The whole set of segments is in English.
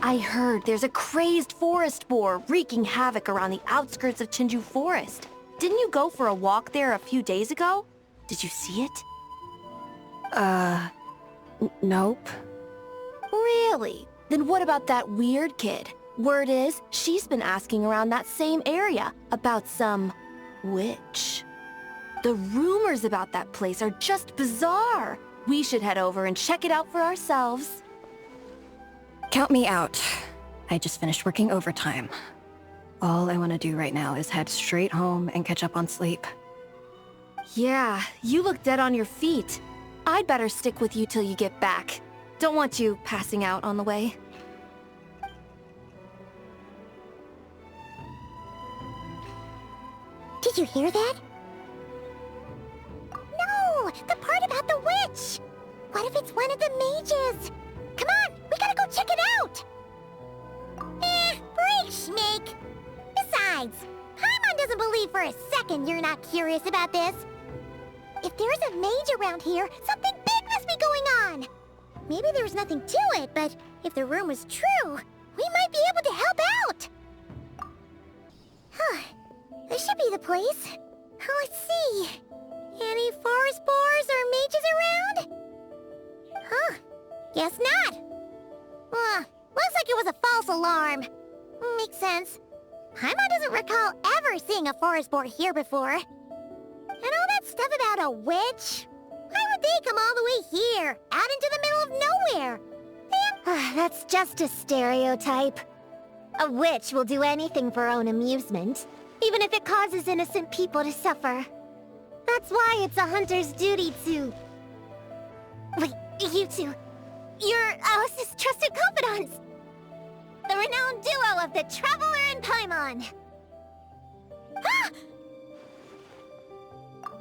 I heard there's a crazed forest boar wreaking havoc around the outskirts of Chinju Forest. Didn't you go for a walk there a few days ago? Did you see it? Nope. Really? Then what about that weird kid? Word is, she's been asking around that same area about some witch. The rumors about that place are just bizarre. We should head over and check it out for ourselves. Count me out. I just finished working overtime. All I want to do right now is head straight home and catch up on sleep. Yeah, you look dead on your feet. I'd better stick with you till you get back. Don't want you passing out on the way. Did you hear that? No! The part about the witch! What if it's one of the mages? Come on! We gotta go check it out! Break, Schmake! Besides, Paimon doesn't believe for a second you're not curious about this. If there's a mage around here, something big must be going on! Maybe there's nothing to it, but if the rumor's true, we might be able to help out! Huh. This should be the place. Let's see. Any forest boars or mages around? Huh. Guess not. Looks like it was a false alarm. Makes sense. Paimon doesn't recall ever seeing a forest boar here before. And all that stuff about a witch? Why would they come all the way here, out into the middle of nowhere? That's just a stereotype. A witch will do anything for her own amusement, even if it causes innocent people to suffer. That's why it's a hunter's duty to... Wait, you two. You're Alice's trusted confidants. The renowned duo of the Traveler and Paimon.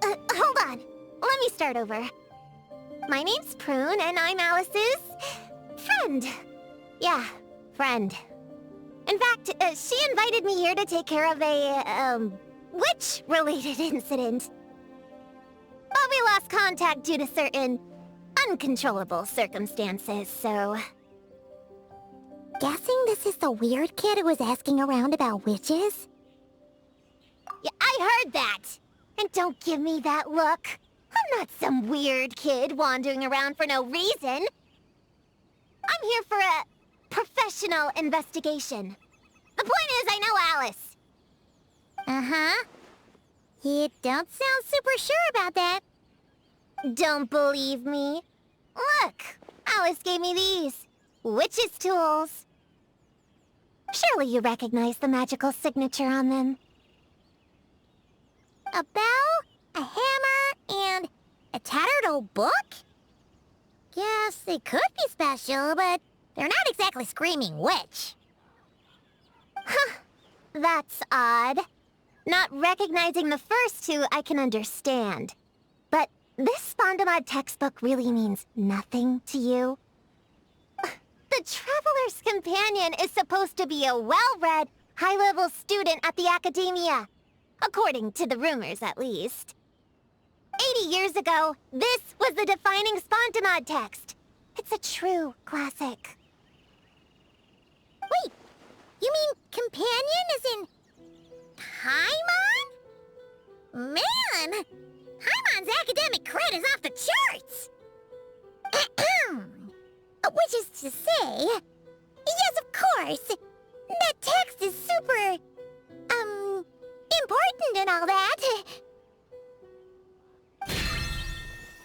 Hold on. Let me start over. My name's Prune, and I'm Alice's... friend. Yeah, friend. In fact, she invited me here to take care of a, witch-related incident. But we lost contact due to certain uncontrollable circumstances, so... Guessing this is the weird kid who was asking around about witches? Yeah, I heard that! And don't give me that look. I'm not some weird kid wandering around for no reason. I'm here for a professional investigation. The point is, I know Alice. Uh-huh. You don't sound super sure about that. Don't believe me? Look, Alice gave me these. Witch's tools. Surely you recognize the magical signature on them. A bell, a hammer, and a tattered old book? Guess they could be special, but they're not exactly screaming witch. Huh, that's odd. Not recognizing the first two I can understand. But this Spondamod textbook really means nothing to you? The Traveler's Companion is supposed to be a well-read, high-level student at the Academia. According to the rumors, at least. 80 years ago, this was the defining Spondamod text. It's a true classic. Wait, you mean companion as in... Paimon? Man! Paimon's academic cred is off the charts! Which is to say... Yes, of course! That text is super... important and all that.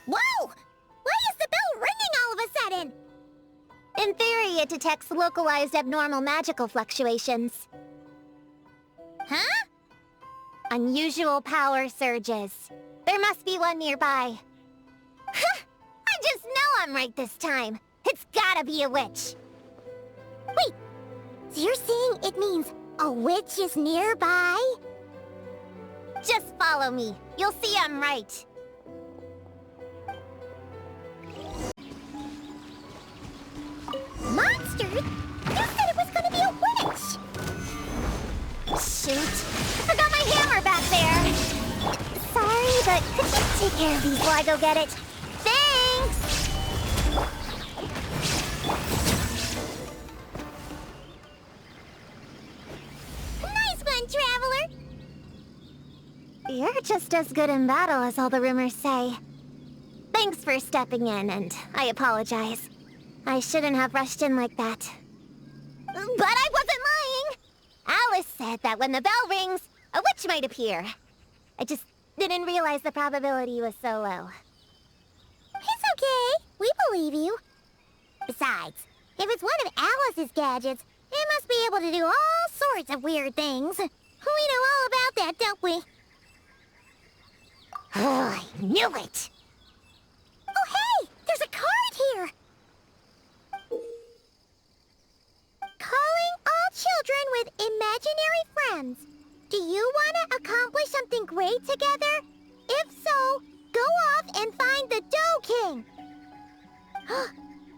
Whoa! Why is the bell ringing all of a sudden? In theory, it detects localized abnormal magical fluctuations. Huh? Unusual power surges. There must be one nearby. I just know I'm right this time. It's gotta be a witch. Wait, so you're saying it means a witch is nearby? Just follow me. You'll see I'm right. Monster? You said it was gonna be a witch! Shoot. I forgot my hammer back there. Sorry, but could you take care of these while I go get it? Thanks! just as good in battle as all the rumors say. Thanks for stepping in, and I apologize. I shouldn't have rushed in like that. But I wasn't lying! Alice said that when the bell rings, a witch might appear. I just didn't realize the probability was so low. It's okay. We believe you. Besides, if it's one of Alice's gadgets, it must be able to do all sorts of weird things. We know all about that, don't we? Oh, I knew it! Oh, hey! There's a card here! Calling all children with imaginary friends. Do you want to accomplish something great together? If so, go off and find the Dough King.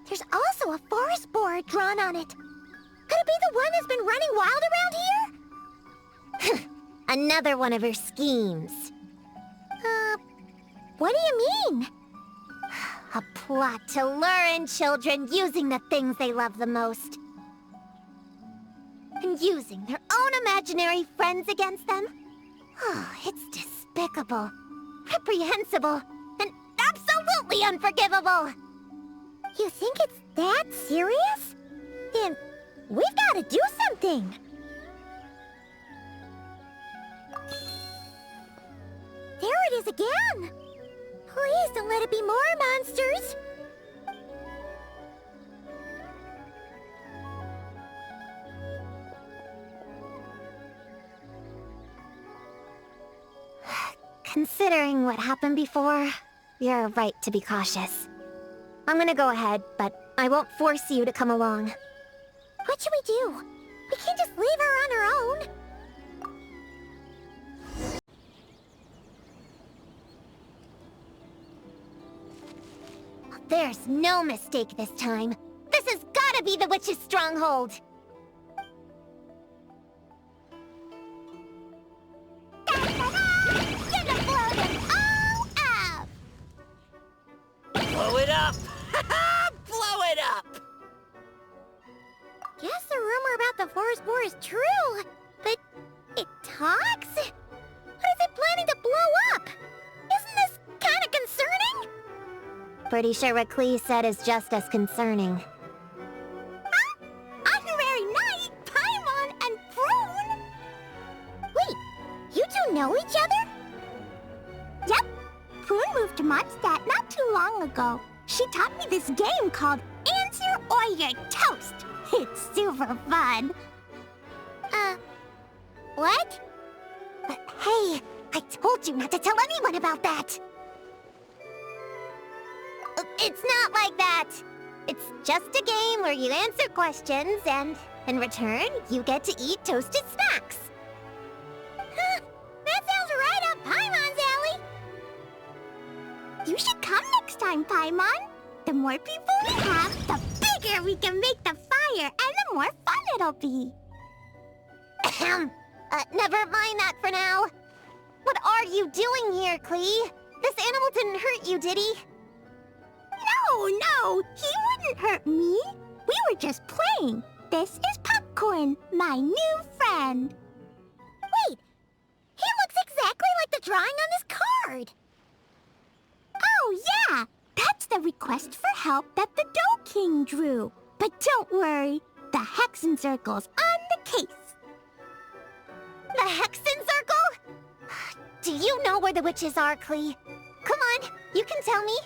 There's also a forest board drawn on it. Could it be the one that's been running wild around here? Another one of her schemes. What do you mean? A plot to lure in children using the things they love the most. And using their own imaginary friends against them? Oh, it's despicable, reprehensible, and absolutely unforgivable! You think it's that serious? Then we've got to do something! There it is again! Please don't let it be more monsters! Considering what happened before, you're right to be cautious. I'm gonna go ahead, but I won't force you to come along. What should we do? We can't just leave her on her own. There's no mistake this time. This has gotta be the witch's stronghold. Blow it up! Blow it up! Guess the rumor about the forest boar is true, but it talks? What is it planning to blow up? Isn't this kind of concerning? Pretty sure what Klee said is just as concerning. Huh? Honorary Knight, Paimon, and Prune? Wait, you two know each other? Yep. Prune moved to Mondstadt not too long ago. She taught me this game called Answer or You're Toast. It's super fun. What? Hey, I told you not to tell anyone about that. It's not like that. It's just a game where you answer questions and, in return, you get to eat toasted snacks. Huh, that sounds right up Paimon's alley. You should come next time, Paimon. The more people we have, the bigger we can make the fire, and the more fun it'll be. Never mind that for now. What are you doing here, Klee? This animal didn't hurt you, did he? No, he wouldn't hurt me. We were just playing. This is Popcorn, my new friend. Wait, he looks exactly like the drawing on this card. Oh, yeah, that's the request for help that the Dough King drew. But don't worry, the Hexen Circle's on the case. The Hexen Circle? Do you know where the witches are, Klee? Come on, you can tell me.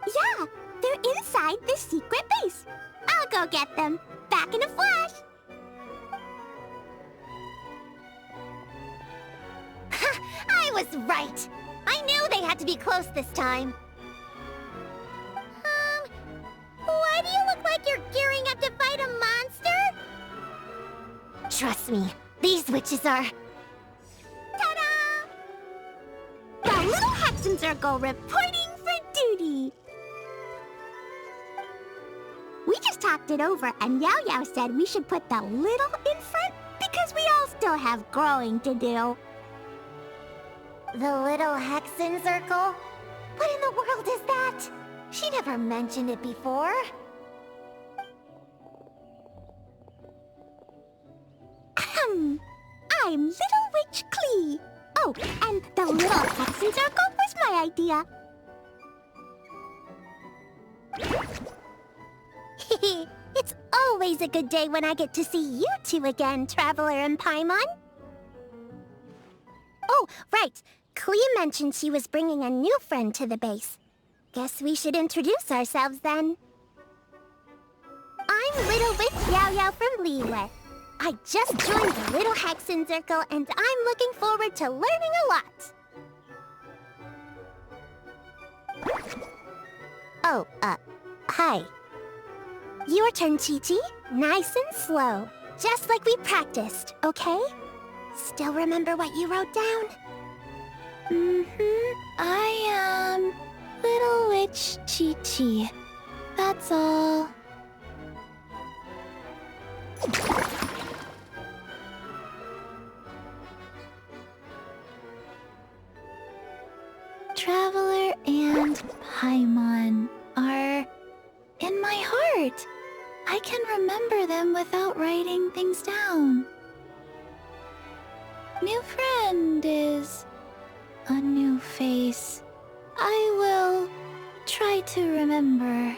Yeah, they're inside the secret base. I'll go get them. Back in a flash. I was right. I knew they had to be close this time. Why do you look like you're gearing up to fight a monster? Trust me, these witches are... Ta-da! The little Hexen Circle reporting for duty. We just talked it over, and Yao Yao said we should put the little in front because we all still have growing to do. The little Hexen Circle? What in the world is that? She never mentioned it before. I'm Little Witch Klee. Oh, and the little Hexen circle was my idea. It's always a good day when I get to see you two again, Traveler and Paimon. Oh, right. Clea mentioned she was bringing a new friend to the base. Guess we should introduce ourselves then. I'm Little Witch Yao Yao from Liyue. I just joined the Little Hexen Circle, and I'm looking forward to learning a lot. Oh, hi. Your turn, Chi-Chi. Nice and slow. Just like we practiced, okay? Still remember what you wrote down? I am Little Witch Chi-Chi. That's all. Traveler and Paimon are in my heart. I can remember them without writing things down. New friend is a new face. I will try to remember.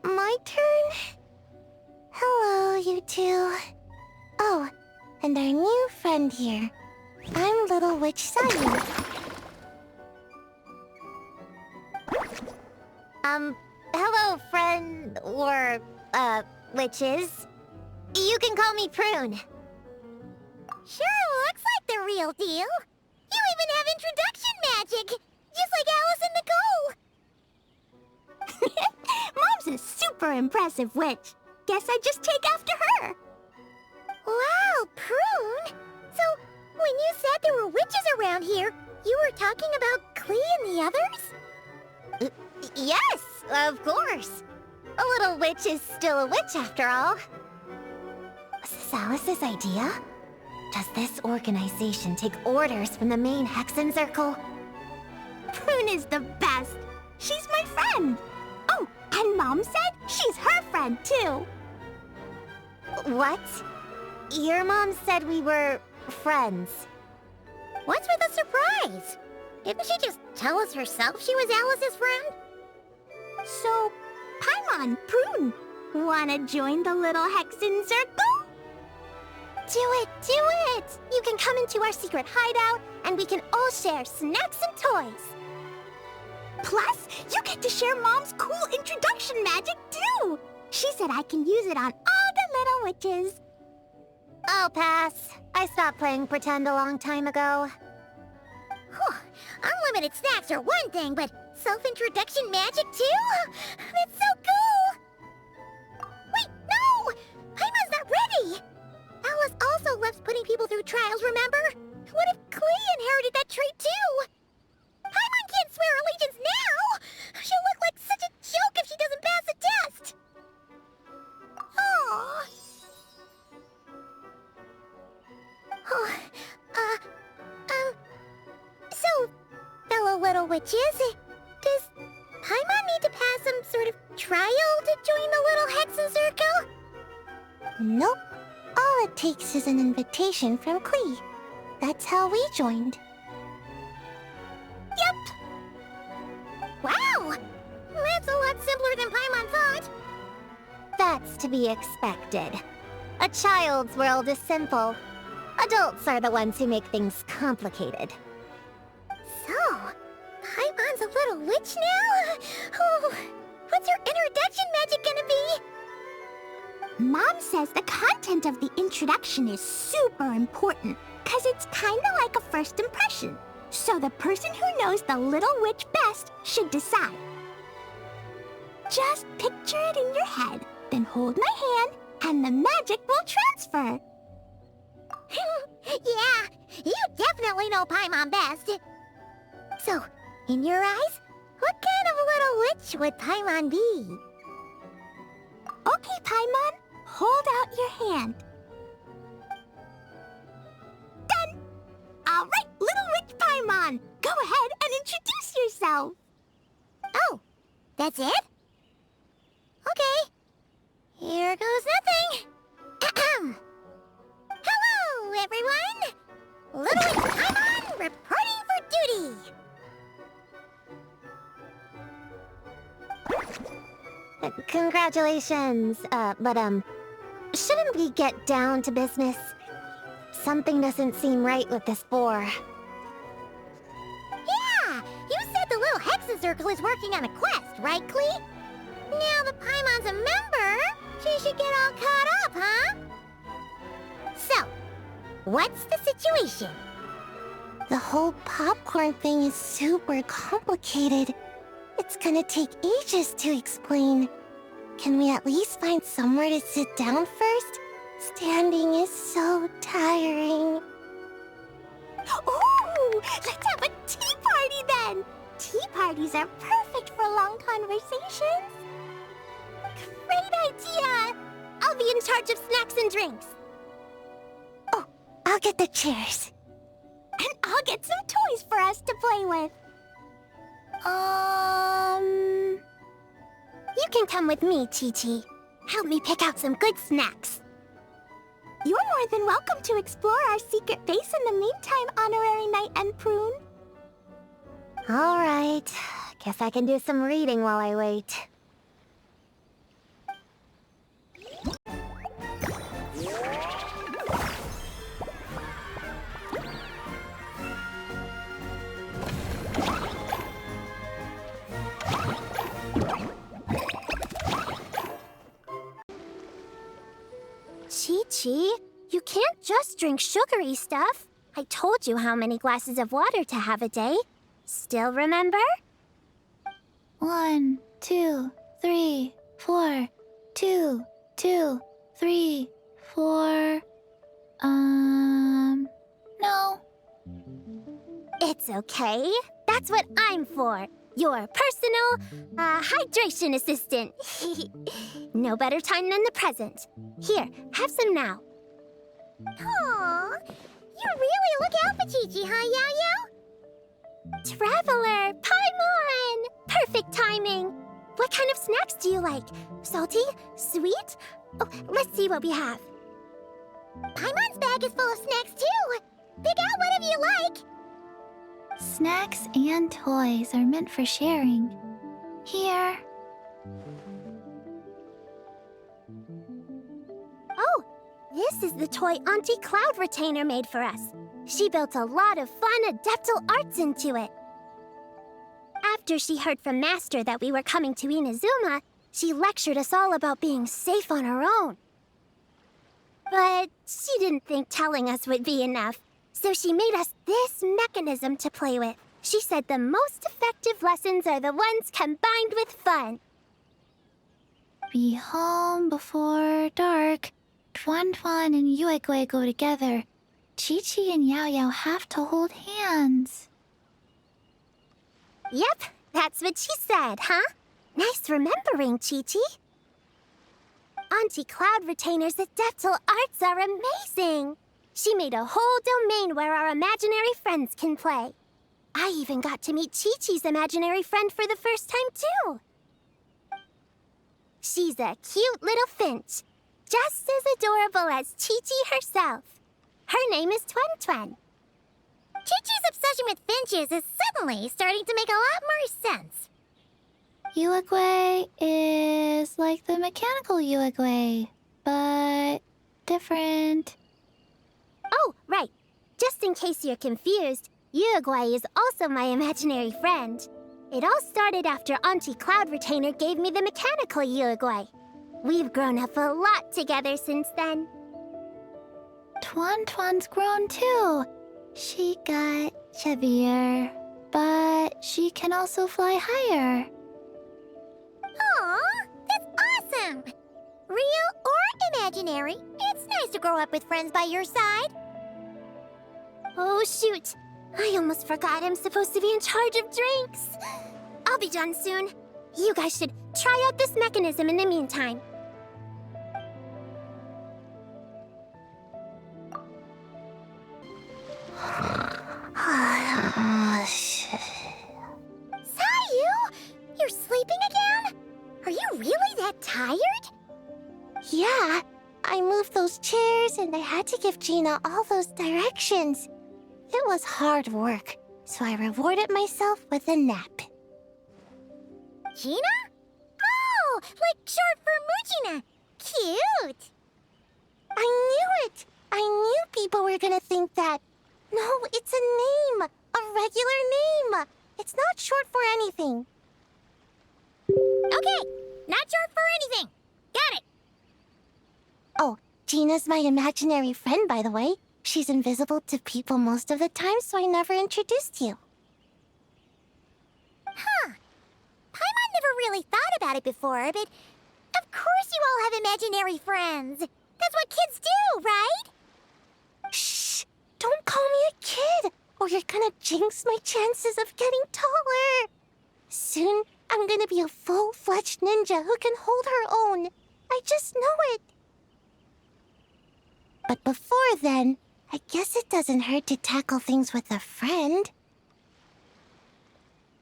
My turn? Hello, you two. Oh, and our new friend here. I'm Little Witch Simon. Hello, friend, or, witches. You can call me Prune. Sure looks like the real deal. You even have introduction magic, just like Alice and Nicole. Mom's a super impressive witch. Guess I just take after her. Wow, Prune. So, when you said there were witches around here, you were talking about Clea and the others? Yes, of course. A little witch is still a witch after all. Was this Alice's idea? Does this organization take orders from the main Hexen Circle? Prune is the best. She's my friend. Oh, and Mom said she's her friend too. What? Your mom said we were friends. What's with the surprise? Didn't she just tell us herself she was Alice's friend? So, Paimon, Prune, wanna join the little Hexen Circle? Do it, do it! You can come into our secret hideout, and we can all share snacks and toys. Plus, you get to share Mom's cool introduction magic, too! She said I can use it on all the little witches. I'll pass. I stopped playing pretend a long time ago. Whew. Unlimited snacks are one thing, but self-introduction magic, too? That's so cool! Wait, no! Paimon's not ready! Alice also loves putting people through trials, remember? What if Clea inherited that trait, too? Paimon can't swear allegiance now! She'll look like such a joke if she doesn't pass the test! Aww. Oh, so, fellow little witches, does Paimon need to pass some sort of trial to join the little Hexen Circle? Nope. All it takes is an invitation from Clea. That's how we joined. Yep. Wow! That's a lot simpler than Paimon thought. That's to be expected. A child's world is simple. Adults are the ones who make things complicated. So, Paimon's a little witch now? Oh, what's her introduction magic gonna be? Mom says the content of the introduction is super important, cause it's kinda like a first impression. So the person who knows the little witch best should decide. Just picture it in your head, then hold my hand, and the magic will transfer. Yeah, you definitely know Paimon best. So, in your eyes, what kind of little witch would Paimon be? Okay, Paimon, hold out your hand. Done! All right, little witch Paimon, go ahead and introduce yourself. Oh, that's it? Okay. Here goes nothing. Hello, everyone! Little Paimon reporting for duty! Congratulations, shouldn't we get down to business? Something doesn't seem right with this boar. Yeah! You said the little Hexa Circle is working on a quest, right, Klee? Now the Paimon's a member, she should get all caught up, huh? So, what's the situation? The whole popcorn thing is super complicated. It's gonna take ages to explain. Can we at least find somewhere to sit down first? Standing is so tiring. Ooh! Let's have a tea party then! Tea parties are perfect for long conversations. Great idea! I'll be in charge of snacks and drinks. Oh, I'll get the chairs. And I'll get some toys for us to play with. You can come with me, Chi-Chi. Help me pick out some good snacks. You're more than welcome to explore our secret base in the meantime, Honorary Knight and Prune. All right. Guess I can do some reading while I wait. Chi-Chi, you can't just drink sugary stuff. I told you how many glasses of water to have a day. Still remember? 1, 2, 3, 4. 2, 2, 3, 4. No. It's okay. That's what I'm for. Your personal, hydration assistant. No better time than the present. Here, have some now. Aww, you really look out for Chi-Chi, huh, Yao-Yao? Traveler, Paimon! Perfect timing. What kind of snacks do you like? Salty? Sweet? Oh, let's see what we have. Paimon's bag is full of snacks, too. Pick out whatever you like. Snacks and toys are meant for sharing. Here. Oh, this is the toy Auntie Cloud Retainer made for us. She built a lot of fun adeptal arts into it. After she heard from Master that we were coming to Inazuma, she lectured us all about being safe on our own. But she didn't think telling us would be enough. So she made us this mechanism to play with. She said the most effective lessons are the ones combined with fun. Be home before dark. Tuan Tuan and Yuegui go together. Chi-Chi and Yao Yao have to hold hands. Yep, that's what she said, huh? Nice remembering, Chi-Chi. Auntie Cloud Retainer's adeptal arts are amazing. She made a whole domain where our imaginary friends can play. I even got to meet Chi-Chi's imaginary friend for the first time, too. She's a cute little finch, just as adorable as Chi-Chi herself. Her name is Tuan Tuan. Chi-Chi's obsession with finches is suddenly starting to make a lot more sense. Yuegui is like the mechanical Yuegui, but different. Oh, right. Just in case you're confused, Yuegui is also my imaginary friend. It all started after Auntie Cloud Retainer gave me the mechanical Yuegui. We've grown up a lot together since then. Tuan Tuan's grown too. She got chubbier, but she can also fly higher. Aw, that's awesome! Real or imaginary, it's nice to grow up with friends by your side. Oh, shoot. I almost forgot I'm supposed to be in charge of drinks. I'll be done soon. You guys should try out this mechanism in the meantime. Sayu! You're sleeping again? Are you really that tired? Yeah, I moved those chairs, reason I had to give Gina all those directions. It was hard work, so I rewarded myself with a nap. Gina? Oh, like short for Mujina. Cute. I knew it. I knew people were gonna think that. No, it's a name. A regular name. It's not short for anything. Okay, not short for anything. Got it. Oh, Gina's my imaginary friend, by the way. She's invisible to people most of the time, so I never introduced you. Huh. Paimon never really thought about it before, but of course you all have imaginary friends. That's what kids do, right? Shh! Don't call me a kid, or you're gonna jinx my chances of getting taller. Soon, I'm gonna be a full-fledged ninja who can hold her own. I just know it. But before then, I guess it doesn't hurt to tackle things with a friend.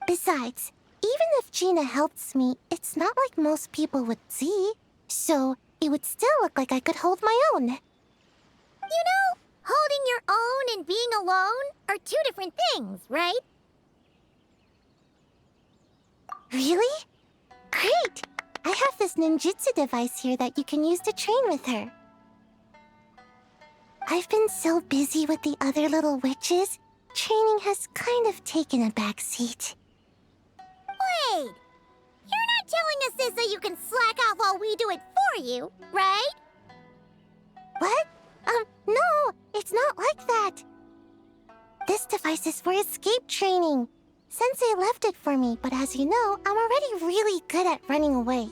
Besides, even if Gina helps me, it's not like most people would see. So, it would still look like I could hold my own. You know, holding your own and being alone are two different things, right? Really? Great! I have this ninjutsu device here that you can use to train with her. I've been so busy with the other little witches, training has kind of taken a backseat. Wait! You're not telling us this so you can slack off while we do it for you, right? What? No, it's not like that. This device is for escape training. Sensei left it for me, but as you know, I'm already really good at running away.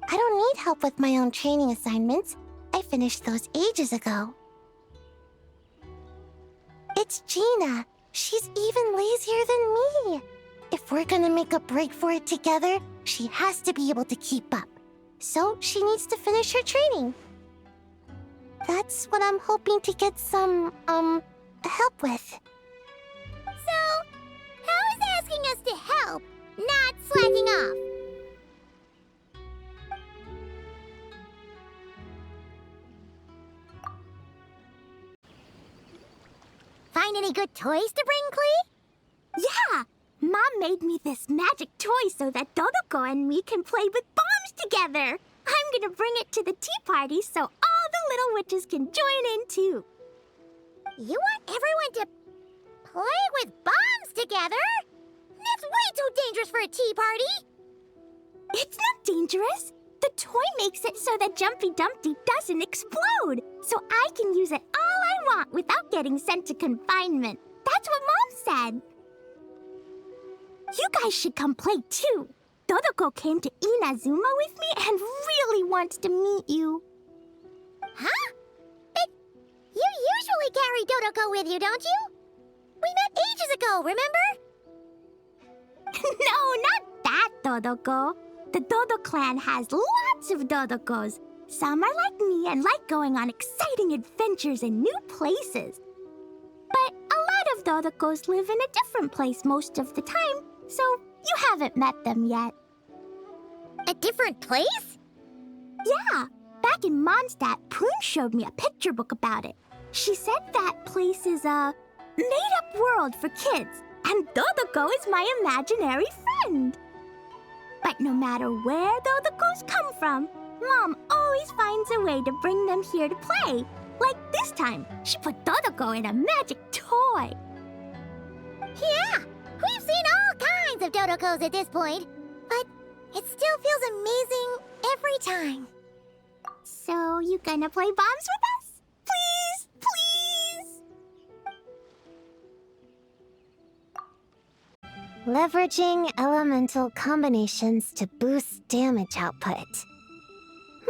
I don't need help with my own training assignments. I finished those ages ago. It's Gina. She's even lazier than me. If we're gonna make a break for it together, she has to be able to keep up. So she needs to finish her training. That's what I'm hoping to get some, help with. So, how is asking us to help not slacking off? Find any good toys to bring, Klee? Yeah! Mom made me this magic toy so that Dodoko and me can play with bombs together. I'm gonna bring it to the tea party so all the little witches can join in too. You want everyone to play with bombs together? That's way too dangerous for a tea party! It's not dangerous. The toy makes it so that Jumpy Dumpty doesn't explode, so I can use it all I want without getting sent to confinement. That's what Mom said. You guys should come play too. Dodoko came to Inazuma with me and really wants to meet you. Huh? But you usually carry Dodoko with you, don't you? We met ages ago, remember? No, not that Dodoko. The Dodo clan has lots of Dodokos. Some are like me and like going on exciting adventures in new places. But a lot of Dodokos live in a different place most of the time, so you haven't met them yet. A different place? Yeah, back in Mondstadt, Prune showed me a picture book about it. She said that place is a made-up world for kids, and Dodoko is my imaginary friend. But no matter where Dodokos come from, Mom always finds a way to bring them here to play. Like this time, she put Dodoko in a magic toy. Yeah, we've seen all kinds of Dodokos at this point, but it still feels amazing every time. So you gonna play bombs with us? Please, please! Leveraging elemental combinations to boost damage output.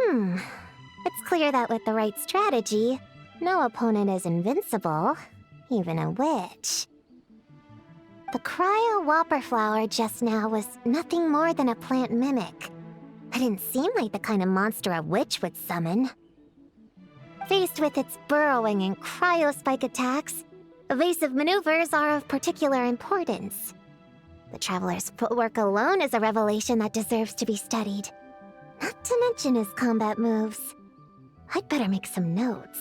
It's clear that with the right strategy, no opponent is invincible, even a witch. The cryo whopper flower just now was nothing more than a plant mimic. It didn't seem like the kind of monster a witch would summon. Faced with its burrowing and cryo-spike attacks, evasive maneuvers are of particular importance. The Traveler's footwork alone is a revelation that deserves to be studied. Not to mention his combat moves. I'd better make some notes.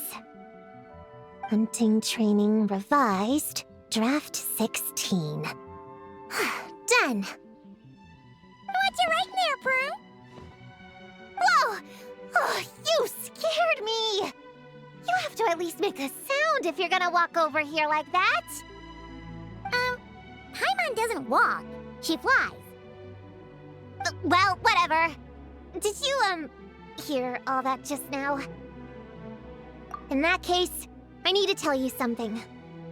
Hunting training revised, draft 16. Done. What's you writing there, Prue? Whoa! Oh, you scared me! You have to at least make a sound if you're gonna walk over here like that. Paimon doesn't walk. She flies. Well, whatever. Did you, hear all that just now? In that case, I need to tell you something.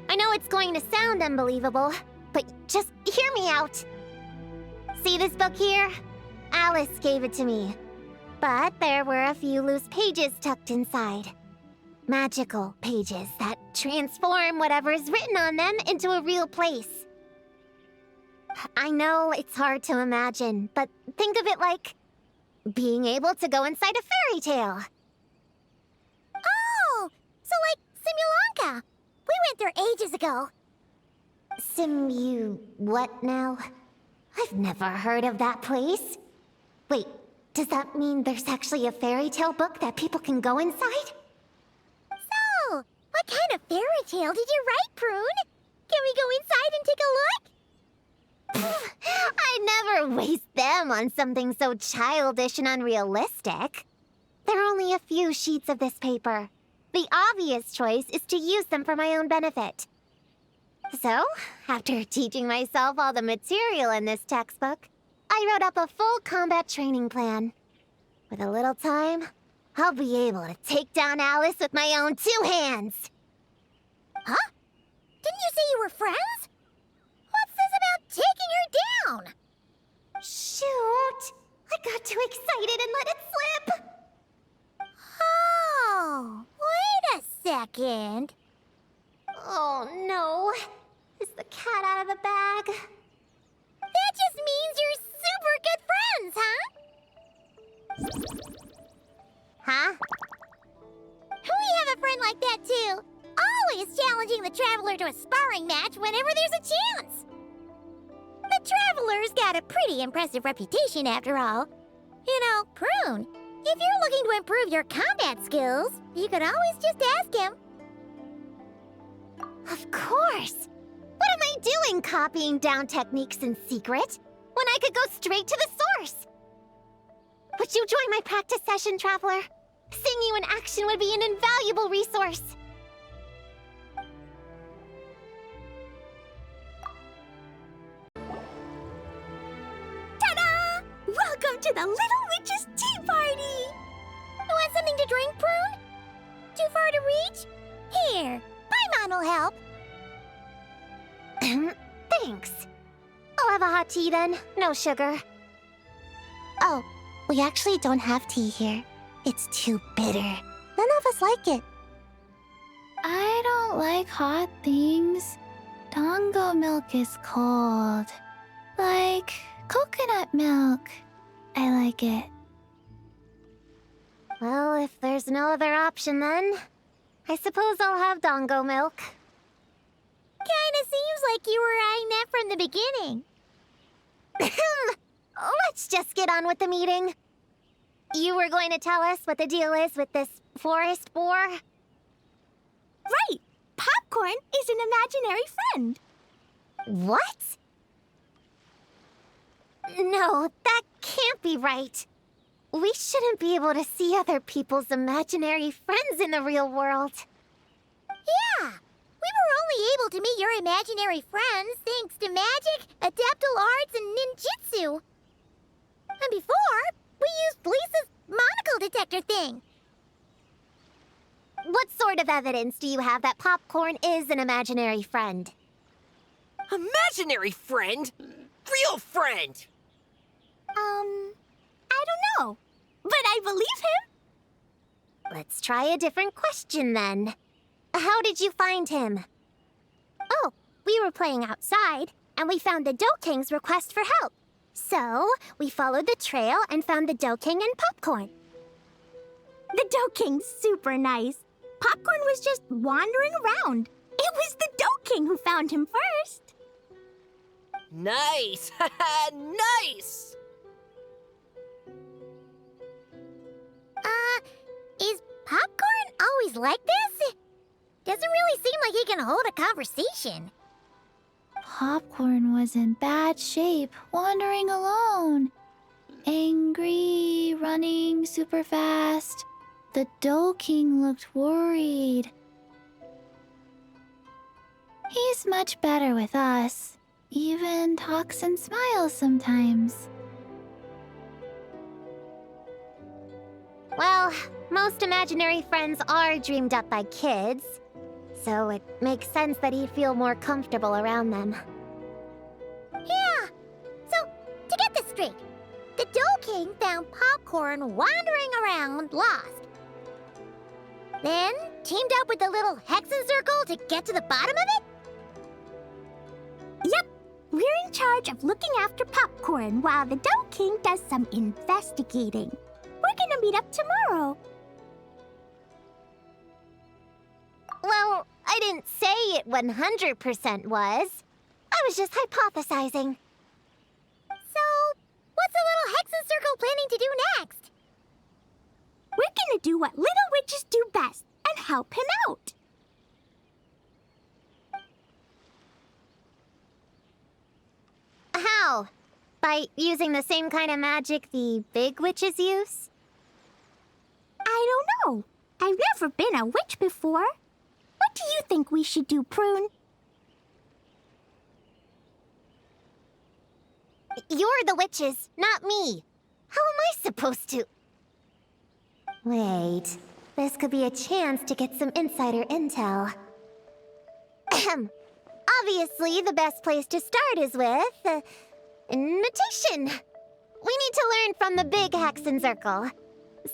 I know it's going to sound unbelievable, but just hear me out. See this book here? Alice gave it to me. But there were a few loose pages tucked inside. Magical pages that transform whatever is written on them into a real place. I know it's hard to imagine, but think of it like being able to go inside a fairy tale. Oh, so like Simulanka. We went there ages ago. What now? I've never heard of that place. Wait, does that mean there's actually a fairy tale book that people can go inside? So, what kind of fairy tale did you write, Prune? Can we go inside and take a look? I'd never waste them on something so childish and unrealistic. There are only a few sheets of this paper. The obvious choice is to use them for my own benefit. So, after teaching myself all the material in this textbook, I wrote up a full combat training plan. With a little time, I'll be able to take down Alice with my own 2 hands. Huh? Didn't you say you were friends? What's this about taking her down? Shoot! I got too excited and let it slip! Oh, wait a second. Oh no. Is the cat out of the bag? That just means you're super good friends, huh? Huh? We have a friend like that too. Always challenging the Traveler to a sparring match whenever there's a chance. The Traveler's got a pretty impressive reputation after all. You know, Prune, if you're looking to improve your combat skills, you could always just ask him. Of course! What am I doing copying down techniques in secret, when I could go straight to the source? Would you join my practice session, Traveler? Seeing you in action would be an invaluable resource. Ta-da! Welcome to the Little Witch's Tea Party! You want something to drink, Prune? Too far to reach? Here, Paimon will help. Thanks. I'll have a hot tea then. No sugar. Oh, we actually don't have tea here. It's too bitter. None of us like it. I don't like hot things. Dango milk is cold. Like coconut milk. I like it. Well, if there's no other option then, I suppose I'll have Dango milk. Kinda seems like you were eyeing that from the beginning. Let's just get on with the meeting. You were going to tell us what the deal is with this forest boar? Right! Popcorn is an imaginary friend. What? No, that can't be right. We shouldn't be able to see other people's imaginary friends in the real world. Yeah, we were only able to meet your imaginary friends thanks to magic, adeptal arts, and ninjutsu. And before, we used Lisa's monocle detector thing. What sort of evidence do you have that Popcorn is an imaginary friend? Imaginary friend? Real friend! I don't know, but I believe him. Let's try a different question then. How did you find him? Oh, we were playing outside, and we found the Doking's request for help. So, we followed the trail and found the Doking and Popcorn. The Doking's super nice. Popcorn was just wandering around. It was the Doking who found him first. Nice! Nice! Is Popcorn always like this? Doesn't really seem like he can hold a conversation. Popcorn was in bad shape, wandering alone. Angry, running super fast. The Dough King looked worried. He's much better with us. Even talks and smiles sometimes. Well, most imaginary friends are dreamed up by kids, so it makes sense that he'd feel more comfortable around them. Yeah! So, to get this straight, the Dough King found Popcorn wandering around, lost. Then teamed up with the little Hexen Circle to get to the bottom of it? Yep, we're in charge of looking after Popcorn while the Dough King does some investigating. We're gonna meet up tomorrow. Well, I didn't say it 100% was. I was just hypothesizing. So, what's the little Hexen Circle planning to do next? We're gonna do what little witches do best and help him out. How? By using the same kind of magic the big witches use? I don't know. I've never been a witch before. What do you think we should do, Prune? You're the witches, not me. How am I supposed to... Wait, this could be a chance to get some insider intel. Ahem. Obviously, the best place to start is with... notation. We need to learn from the big Hexen Circle.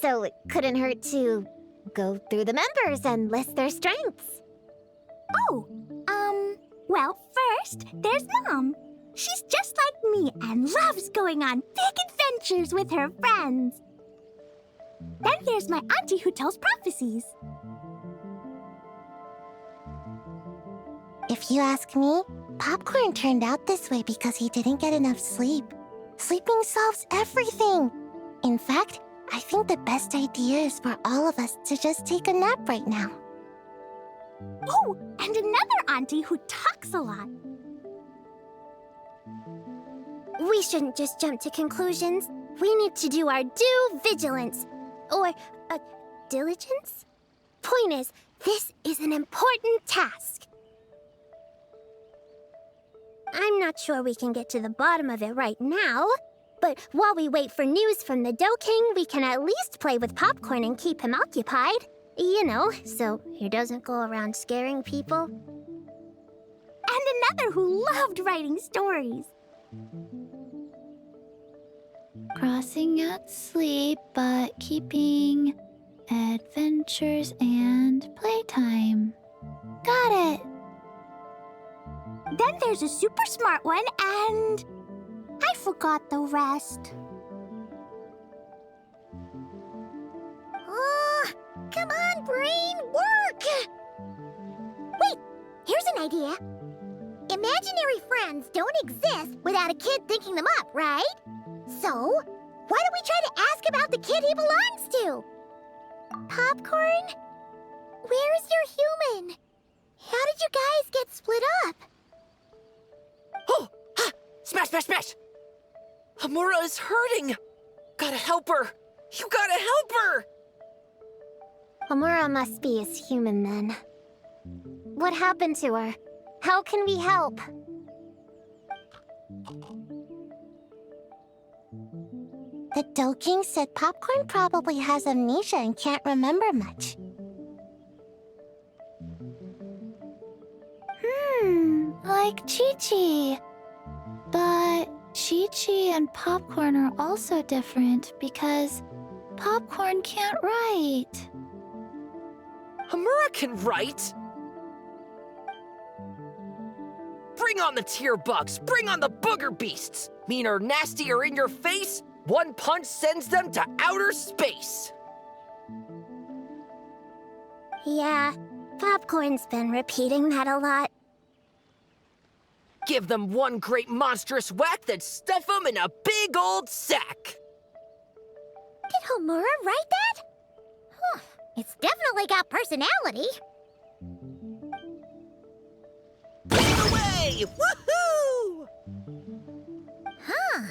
So it couldn't hurt to go through the members and list their strengths. Oh, well, first, there's Mom. She's just like me and loves going on big adventures with her friends. Then there's my auntie who tells prophecies. If you ask me, Popcorn turned out this way because he didn't get enough sleep. Sleeping solves everything. In fact, I think the best idea is for all of us to just take a nap right now. Oh, and another auntie who talks a lot. We shouldn't just jump to conclusions. We need to do our due vigilance. Or, diligence? Point is, this is an important task. I'm not sure we can get to the bottom of it right now, but while we wait for news from the Dough King, we can at least play with Popcorn and keep him occupied. You know, so he doesn't go around scaring people. And another who loved writing stories. Crossing out sleep, but keeping adventures and playtime. Got it! Then there's a super smart one, and I forgot the rest. Come on, brain, work! Wait, here's an idea. Imaginary friends don't exist without a kid thinking them up, right? So, why don't we try to ask about the kid he belongs to? Popcorn? Where is your human? How did you guys get split up? Oh! Ha! Smash, smash, smash! Hamura is hurting! Gotta help her! You gotta help her! Hamura must be his human then. What happened to her? How can we help? The Dough King said Popcorn probably has amnesia and can't remember much. Like Chi-Chi. But Chi-Chi and Popcorn are also different because Popcorn can't write. Hamura can write! Bring on the tear bugs! Bring on the booger beasts! Mean or nasty or in your face, one punch sends them to outer space! Yeah, Popcorn's been repeating that a lot. Give them one great monstrous whack, then stuff them in a big old sack! Did Hamura write that? Huh, It's definitely got personality. Lead the way! Woohoo! Huh.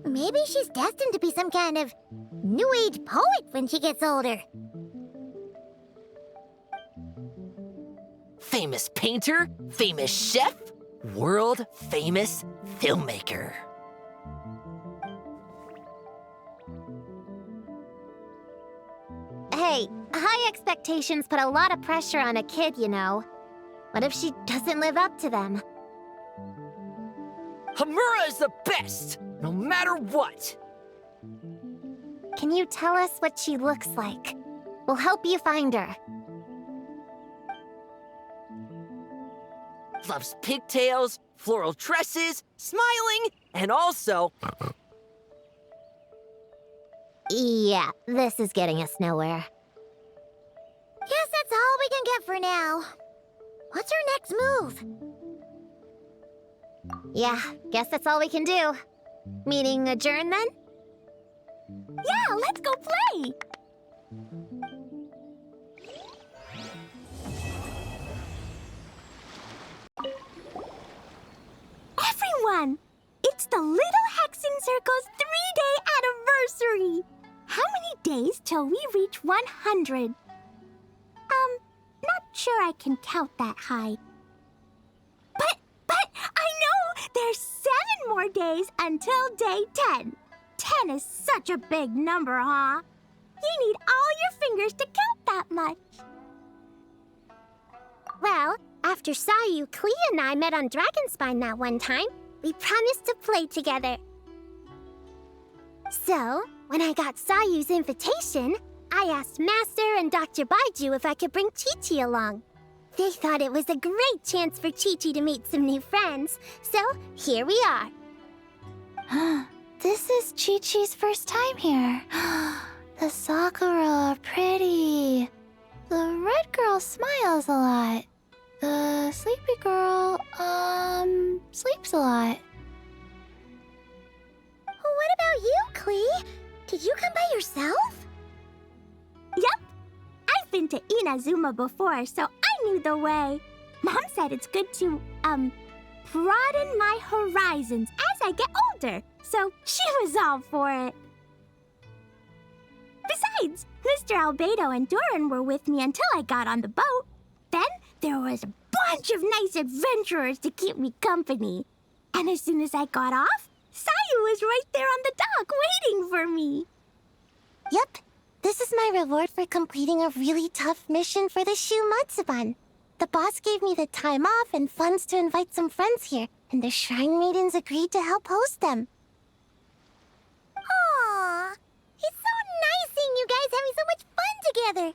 Maybe she's destined to be some kind of new age poet when she gets older. Famous painter, famous chef, world famous filmmaker. Hey, high expectations put a lot of pressure on a kid, you know. What if she doesn't live up to them? Hamura is the best, no matter what. Can you tell us what she looks like? We'll help you find her. Loves pigtails, floral tresses, smiling, and also... Yeah, this is getting us nowhere. Guess that's all we can get for now. What's her next move? Yeah, guess that's all we can do. Meeting adjourn then? Yeah, let's go play! Everyone! It's the Little Hexen Circle's 3-day anniversary! How many days till we reach 100? Not sure I can count that high. But I know! There's 7 more days until day 10. 10 is such a big number, huh? You need all your fingers to count that much. Well, after Sayu, Klee, and I met on Dragonspine that one time, we promised to play together. So, when I got Sayu's invitation, I asked Master and Dr. Baiju if I could bring Chi-Chi along. They thought it was a great chance for Chi-Chi to meet some new friends, so here we are. This is Chi-Chi's first time here. The Sakura are pretty. The red girl smiles a lot. The sleepy girl, sleeps a lot. What about you, Klee? Did you come by yourself? Yep. I've been to Inazuma before, so I knew the way. Mom said it's good to, broaden my horizons as I get older, so she was all for it. Besides, Mr. Albedo and Doran were with me until I got on the boat. Then there was a bunch of nice adventurers to keep me company. And as soon as I got off, Sayu was right there on the dock waiting for me. Yep. This is my reward for completing a really tough mission for the Shu Matsuban. The boss gave me the time off and funds to invite some friends here, and the Shrine Maidens agreed to help host them. Aww. It's so nice seeing you guys having so much fun together.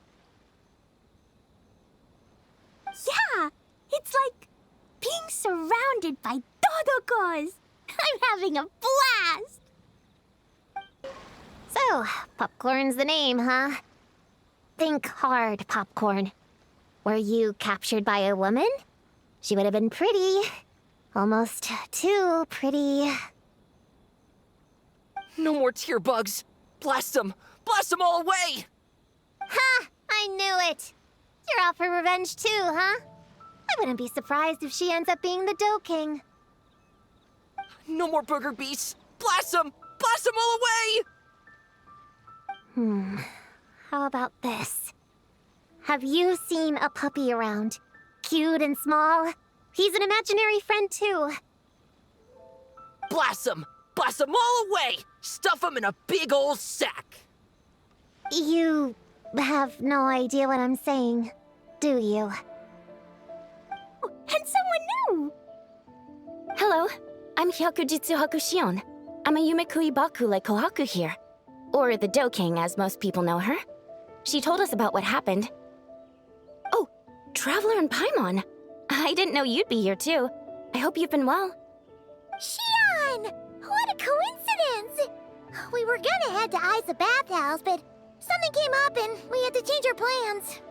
Yeah, it's like being surrounded by Dodokos. I'm having a blast. So, popcorn's the name, huh? Think hard, Popcorn. Were you captured by a woman? She would have been pretty. Almost too pretty. No more tear bugs. Blast them! Blast them all away! Ha! I knew it! You're out for revenge too, huh? I wouldn't be surprised if she ends up being the Dough King. No more booger beasts! Blast them! Blast them all away! How about this? Have you seen a puppy around? Cute and small? He's an imaginary friend too. Blast them! Blast them all away! Stuff them in a big old sack! You have no idea what I'm saying, do you? Oh, and someone new! Hello, I'm Hyakujitsu Hakushion. I'm a Yumekui Bakule Kohaku here. Or the Dough King, as most people know her. She told us about what happened. Oh, Traveler and Paimon. I didn't know you'd be here too. I hope you've been well. Shion! What a coincidence! We were gonna head to Aiza Bathhouse, but something came up and we had to change our plans.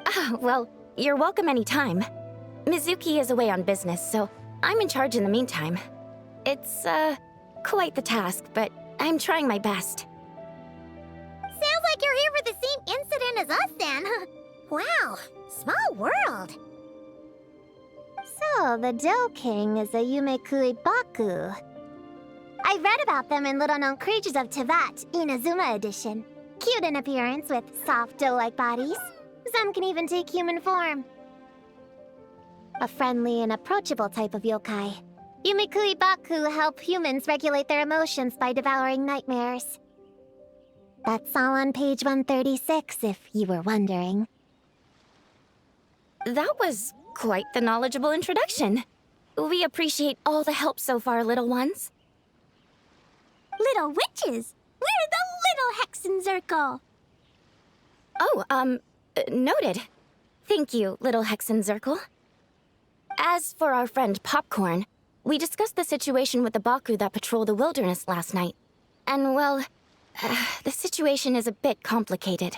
Ah, well, you're welcome anytime. Mizuki is away on business, so I'm in charge in the meantime. It's, quite the task, but I'm trying my best. Sounds like you're here for the same as us then. Wow, small world. So, the Dough King is a Yumekui Baku. I read about them in Little Known Creatures of Teyvat, Inazuma edition. Cute in appearance with soft dough-like bodies. Some can even take human form. A friendly and approachable type of yokai. Yumekui Baku help humans regulate their emotions by devouring nightmares. That's all on page 136, if you were wondering. That was quite the knowledgeable introduction. We appreciate all the help so far, little ones. Little witches! We're the little Hexen Circle! Oh, noted. Thank you, little Hexen Circle. As for our friend Popcorn, we discussed the situation with the Baku that patrol the wilderness last night. And, well, the situation is a bit complicated.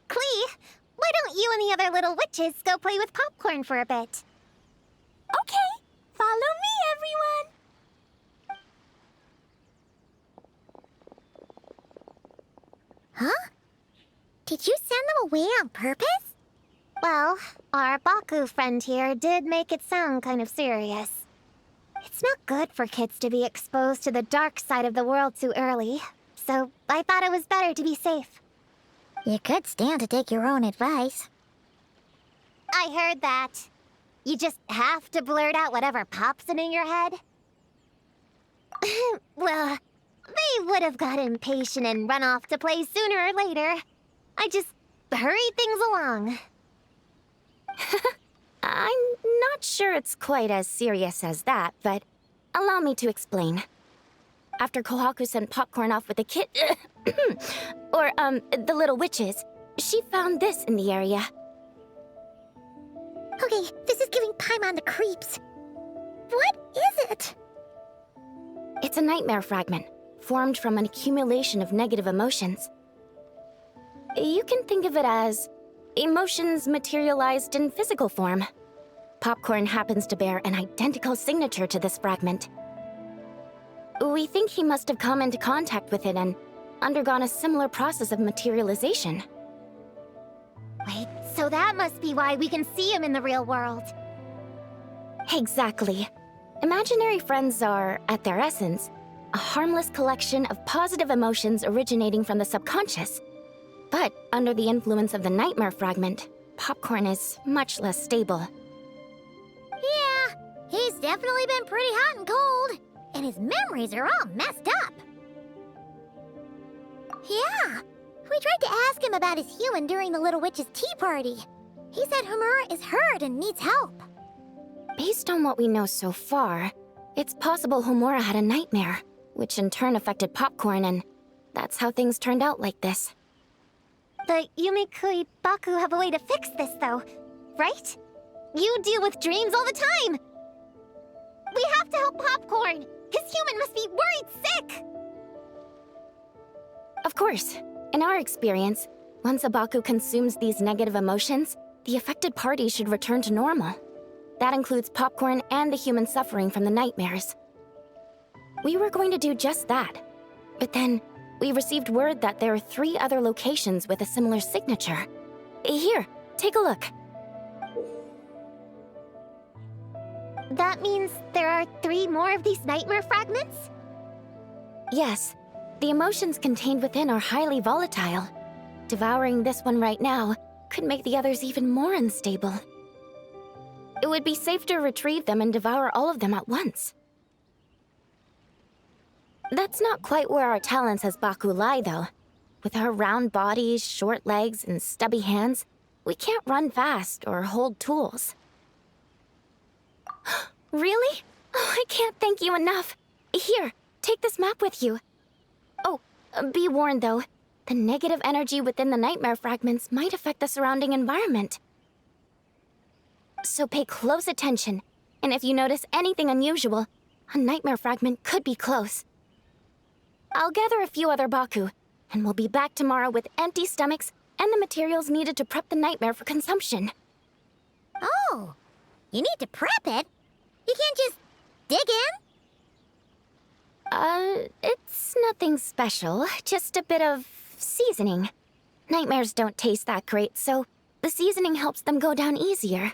Klee, why don't you and the other little witches go play with Popcorn for a bit? Okay, follow me, everyone! Huh? Did you send them away on purpose? Well, our Baku friend here did make it sound kind of serious. It's not good for kids to be exposed to the dark side of the world too early, so I thought it was better to be safe. You could stand to take your own advice. I heard that. You just have to blurt out whatever pops in your head. Well, they would have got impatient and run off to play sooner or later. I just hurried things along. I'm not sure it's quite as serious as that, but allow me to explain. After Kohaku sent Popcorn off with the kid... the little witches, she found this in the area. Okay, this is giving Paimon the creeps. What is it? It's a nightmare fragment, formed from an accumulation of negative emotions. You can think of it as emotions materialized in physical form. Popcorn happens to bear an identical signature to this fragment. We think he must have come into contact with it and undergone a similar process of materialization. Wait, so that must be why we can see him in the real world. Exactly. Imaginary friends are, at their essence, a harmless collection of positive emotions originating from the subconscious. But under the influence of the nightmare fragment, Popcorn is much less stable. Yeah, he's definitely been pretty hot and cold, and his memories are all messed up. Yeah, we tried to ask him about his human during the Little Witch's tea party. He said Homura is hurt and needs help. Based on what we know so far, it's possible Homura had a nightmare, which in turn affected Popcorn, and that's how things turned out like this. The Yumekui Baku have a way to fix this, though, right? You deal with dreams all the time! We have to help Popcorn! His human must be worried sick! Of course. In our experience, once a Baku consumes these negative emotions, the affected party should return to normal. That includes Popcorn and the human suffering from the nightmares. We were going to do just that, but then we received word that there are 3 other locations with a similar signature. Here, take a look. That means there are 3 more of these nightmare fragments? Yes, the emotions contained within are highly volatile. Devouring this one right now could make the others even more unstable. It would be safe to retrieve them and devour all of them at once. That's not quite where our talents as Baku lie, though. With our round bodies, short legs, and stubby hands, we can't run fast or hold tools. Really? Oh, I can't thank you enough. Here, take this map with you. Oh, be warned, though. The negative energy within the nightmare fragments might affect the surrounding environment. So pay close attention, and if you notice anything unusual, a nightmare fragment could be close. I'll gather a few other Baku, and we'll be back tomorrow with empty stomachs and the materials needed to prep the nightmare for consumption. Oh, you need to prep it? You can't just dig in? It's nothing special, just a bit of seasoning. Nightmares don't taste that great, so the seasoning helps them go down easier.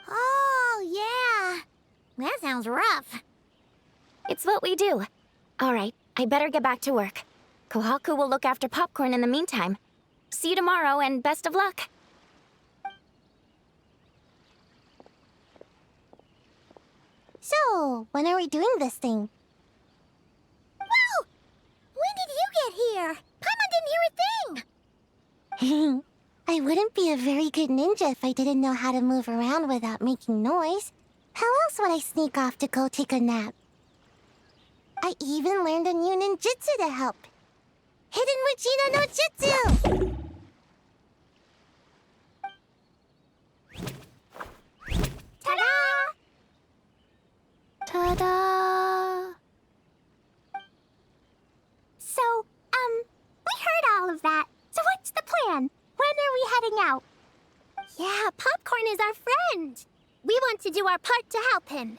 Oh, yeah. That sounds rough. It's what we do. All right, I better get back to work. Kohaku will look after popcorn in the meantime. See you tomorrow, and best of luck. So, when are we doing this thing? Whoa! When did you get here? Paimon didn't hear a thing! I wouldn't be a very good ninja if I didn't know how to move around without making noise. How else would I sneak off to go take a nap? I even learned a new ninjutsu to help. Hidden Mujina no Jutsu! Ta-da! Ta-da! So, we heard all of that. So what's the plan? When are we heading out? Yeah, Popcorn is our friend. We want to do our part to help him.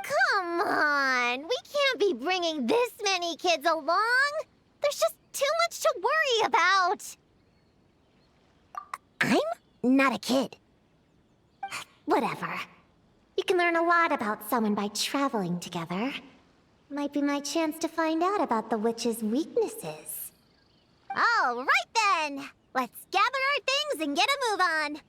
Come on, we can't be bringing this many kids along. There's just too much to worry about. I'm not a kid. Whatever. You can learn a lot about someone by traveling together. Might be my chance to find out about the witch's weaknesses. All right then! Let's gather our things and get a move on.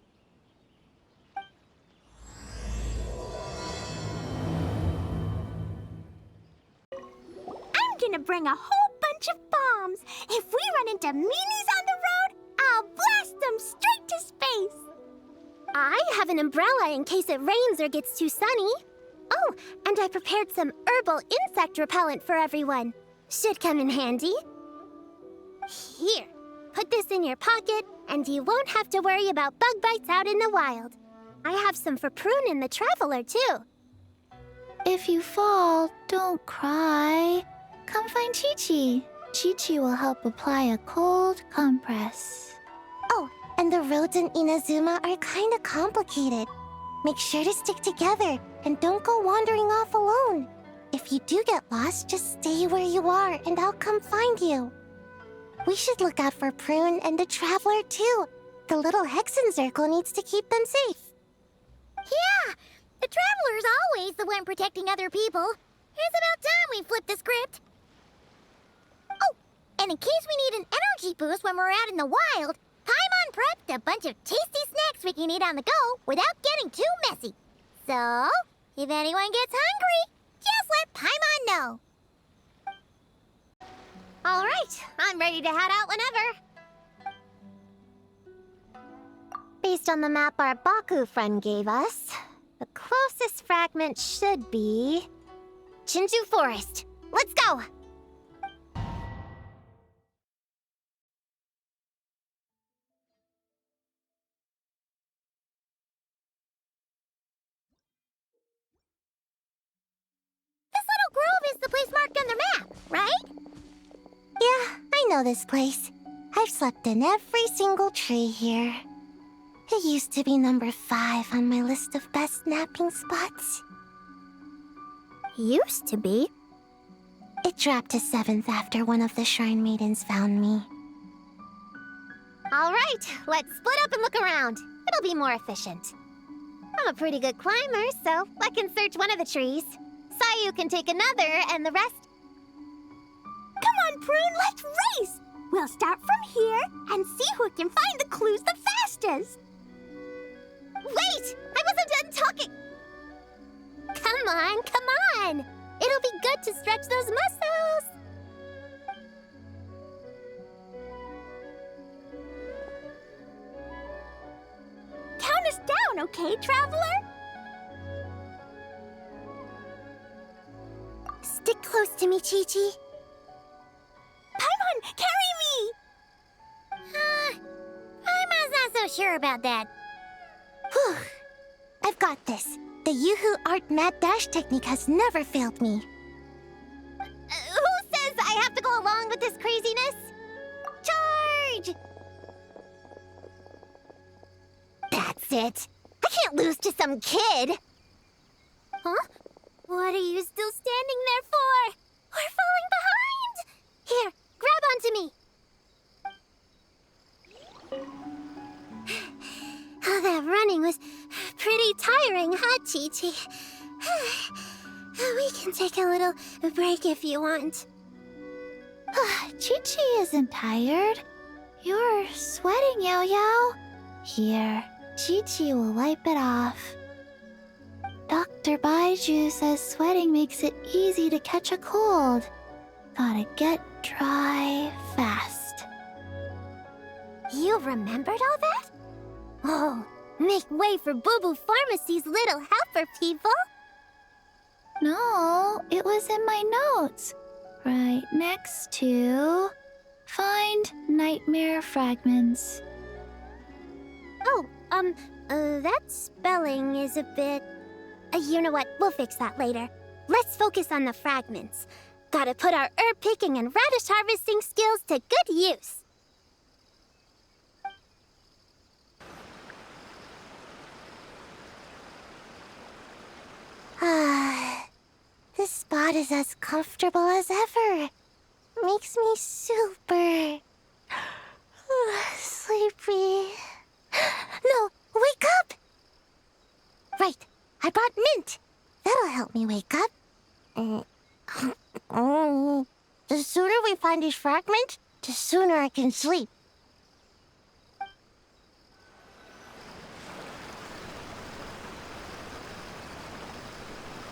I'm gonna bring a whole bunch of bombs. If we run into meanies on the road, I'll blast them straight to space. I have an umbrella in case it rains or gets too sunny. Oh, and I prepared some herbal insect repellent for everyone. Should come in handy. Here, put this in your pocket, and you won't have to worry about bug bites out in the wild. I have some for Prune in the Traveler, too. If you fall, don't cry. Come find Chi-Chi. Chi-Chi will help apply a cold compress. Oh, and the roads in Inazuma are kinda complicated. Make sure to stick together, and don't go wandering off alone. If you do get lost, just stay where you are, and I'll come find you. We should look out for Prune and the Traveler, too. The little Hexen Circle needs to keep them safe. Yeah, the Traveler's always the one protecting other people. It's about time we flip the script. Oh, and in case we need an energy boost when we're out in the wild, Paimon prepped a bunch of tasty snacks we can eat on the go without getting too messy. So, if anyone gets hungry, just let Paimon know. All right, I'm ready to head out whenever. Based on the map our Baku friend gave us, the closest fragment should be Chinju Forest. Let's go! This little grove is the place marked on the map, right? Yeah, I know this place. I've slept in every single tree here. It used to be number 5 on my list of best napping spots. Used to be? It dropped to 7th after one of the Shrine Maidens found me. All right, let's split up and look around. It'll be more efficient. I'm a pretty good climber, so I can search one of the trees. Sayu can take another, and the rest... Come on, Prune, let's race! We'll start from here and see who can find the clues the fastest. Wait! I wasn't done talking! Come on, come on! It'll be good to stretch those muscles! Count us down, okay, Traveler? Stick close to me, Chi-Chi. Paimon, carry me! Paimon's not so sure about that. Whew. I've got this. The Yoo-Hoo Art Mad Dash technique has never failed me. Who says I have to go along with this craziness? Charge! That's it. I can't lose to some kid. Huh? What are you still standing there for? We're falling behind! Here, grab onto me. Chi-Chi. We can take a little break if you want. Chi-Chi isn't tired. You're sweating, Yao Yao. Here, Chi-Chi will wipe it off. Dr. Baiju says sweating makes it easy to catch a cold. Gotta get dry fast. You remembered all that? Oh, make way for Boo Boo Pharmacy's little helper, people! No, it was in my notes. Right next to... Find nightmare fragments. Oh, that spelling is a bit... you know what? We'll fix that later. Let's focus on the fragments. Gotta put our herb picking and radish harvesting skills to good use. This spot is as comfortable as ever. Makes me super... sleepy. No, wake up! Right, I brought mint. That'll help me wake up. The sooner we find these fragments, the sooner I can sleep.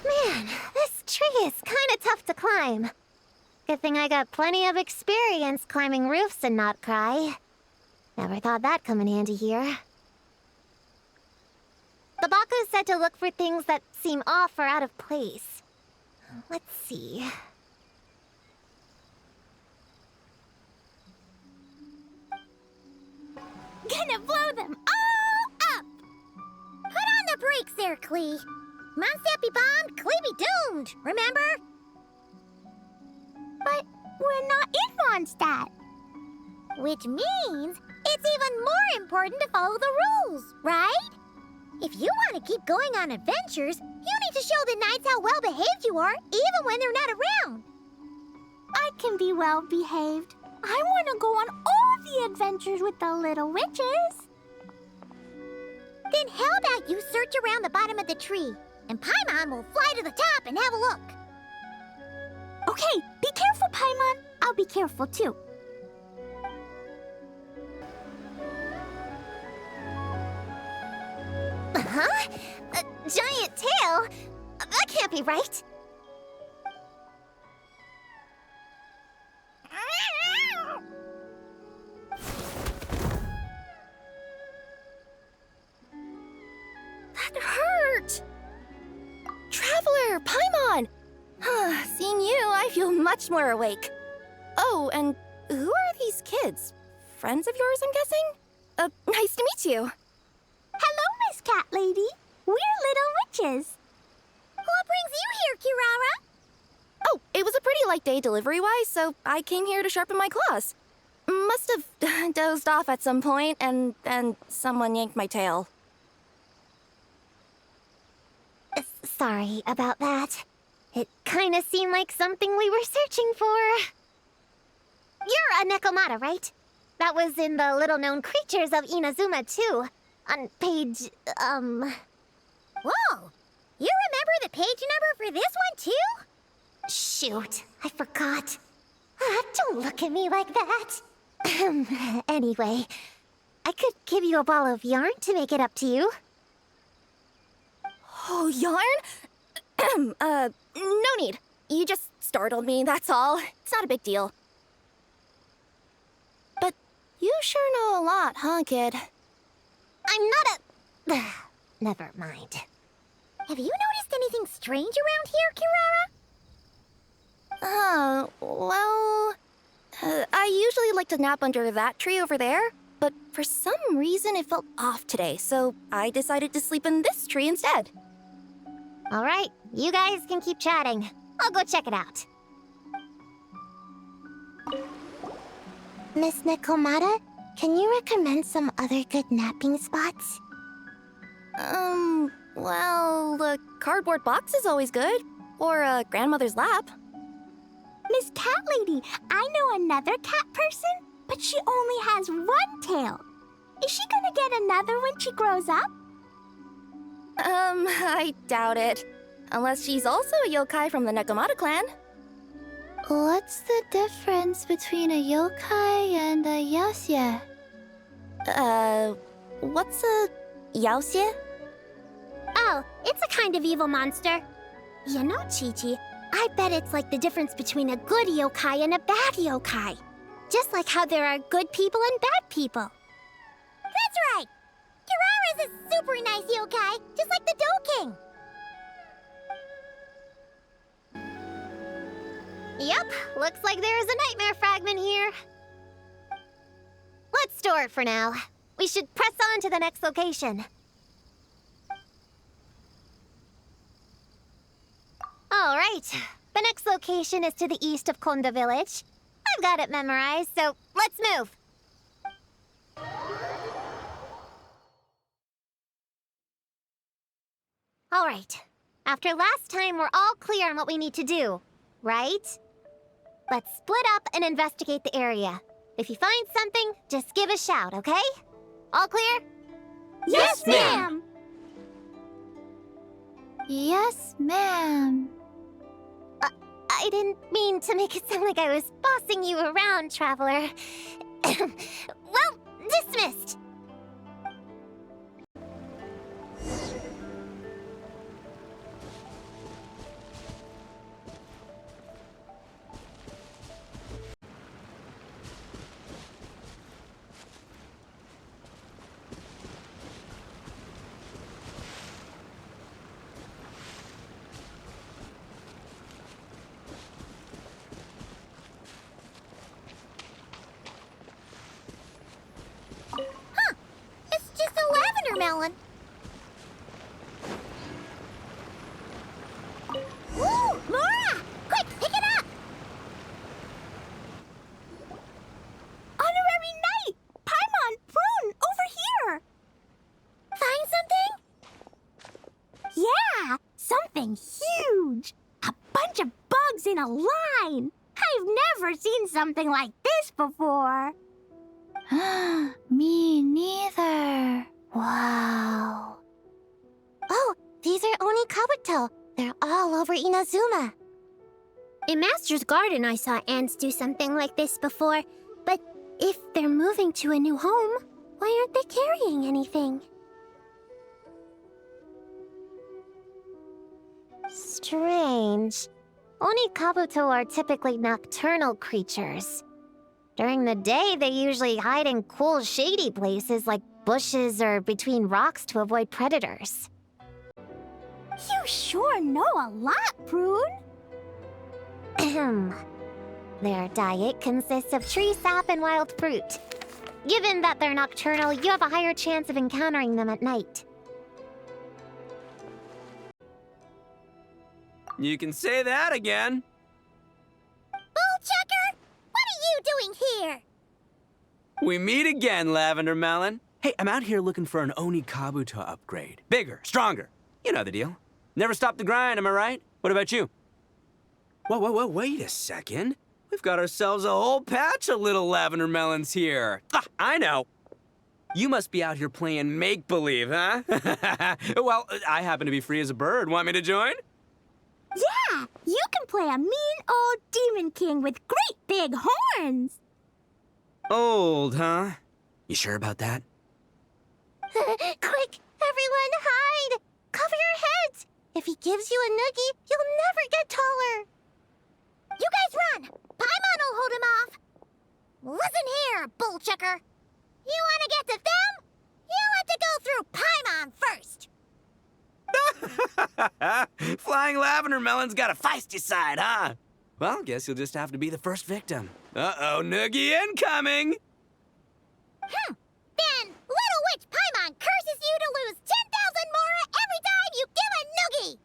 Man, this tree is kinda tough to climb. Good thing I got plenty of experience climbing roofs and not cry. Never thought that'd come in handy here. The Baku said to look for things that seem off or out of place. Let's see. Gonna blow them all up! Put on the brakes there, Klee. Mondstadt be bombed, Klee be doomed, remember? But we're not in Mondstadt. Which means it's even more important to follow the rules, right? If you want to keep going on adventures, you need to show the knights how well-behaved you are, even when they're not around. I can be well behaved. I want to go on all the adventures with the little witches. Then how about you search around the bottom of the tree, and Paimon will fly to the top and have a look. Okay, be careful, Paimon. I'll be careful too. Huh? A giant tail? That can't be right. That hurt! Traveler, Paimon! Seeing you, I feel much more awake. Oh, and who are these kids? Friends of yours, I'm guessing? Nice to meet you. Hello, Miss Cat Lady. We're little witches. What brings you here, Kirara? Oh, it was a pretty light day delivery-wise, so I came here to sharpen my claws. Must have dozed off at some point, and then someone yanked my tail. Sorry about that. It kinda seemed like something we were searching for. You're a Nekomata, right? That was in the little-known creatures of Inazuma, too. On page, Whoa! You remember the page number for this one, too? Shoot, I forgot. Don't look at me like that. Anyway, I could give you a ball of yarn to make it up to you. Oh, yarn? No need. You just startled me, that's all. It's not a big deal. But you sure know a lot, huh, kid? I'm not a... Never mind. Have you noticed anything strange around here, Kirara? Well... I usually like to nap under that tree over there, but for some reason it felt off today, so I decided to sleep in this tree instead. All right, you guys can keep chatting. I'll go check it out. Miss Nekomata, can you recommend some other good napping spots? Well, the cardboard box is always good. Or a grandmother's lap. Miss Cat Lady, I know another cat person, but she only has one tail. Is she gonna get another when she grows up? I doubt it. Unless she's also a yokai from the Nekomata clan. What's the difference between a yokai and a yaoxie? What's a yaoxie? Oh, it's a kind of evil monster. You know, Chi-Chi, I bet it's like the difference between a good yokai and a bad yokai. Just like how there are good people and bad people. That's right! Kirara's a super nice yokai, just like the Doking. Yep, looks like there is a nightmare fragment here. Let's store it for now. We should press on to the next location. All right, the next location is to the east of Konda Village. I've got it memorized, so let's move. All right, after last time, we're all clear on what we need to do, right? Let's split up and investigate the area. If you find something, just give a shout, okay? All clear? Yes, ma'am! Yes, ma'am. I didn't mean to make it sound like I was bossing you around, traveler. Well, dismissed. It's just a lavender melon. Ooh, Laura! Quick, pick it up! Honorary Knight! Paimon, Prune, over here! Find something? Yeah, something huge! A bunch of bugs in a line! I've never seen something like this before! Me neither. Wow. Oh, these are Onikabuto. They're all over Inazuma. In Master's Garden, I saw ants do something like this before. But if they're moving to a new home, why aren't they carrying anything? Strange. Onikabuto are typically nocturnal creatures. During the day, they usually hide in cool, shady places like bushes or between rocks to avoid predators. You sure know a lot, Prune! Their diet consists of tree sap and wild fruit. Given that they're nocturnal, you have a higher chance of encountering them at night. You can say that again. Bullchucker! What are you doing here? We meet again, Lavender Melon. Hey, I'm out here looking for an Onikabuto upgrade. Bigger, stronger. You know the deal. Never stop the grind, am I right? What about you? Whoa, wait a second. We've got ourselves a whole patch of little Lavender Melons here. Ah, I know. You must be out here playing make-believe, huh? Well, I happen to be free as a bird. Want me to join? Yeah, you can play a mean old demon king with great big horns! Old, huh? You sure about that? Quick, everyone hide! Cover your heads! If he gives you a noogie, you'll never get taller. You guys run! Paimon will hold him off! Listen here, bullchucker. You want to get to them? You have to go through Paimon first. Flying Lavender Melon's got a feisty side, huh? Well, guess you'll just have to be the first victim. Uh-oh, noogie incoming! Then Little Witch Paimon curses you to lose 10,000 mora every time you give a noogie!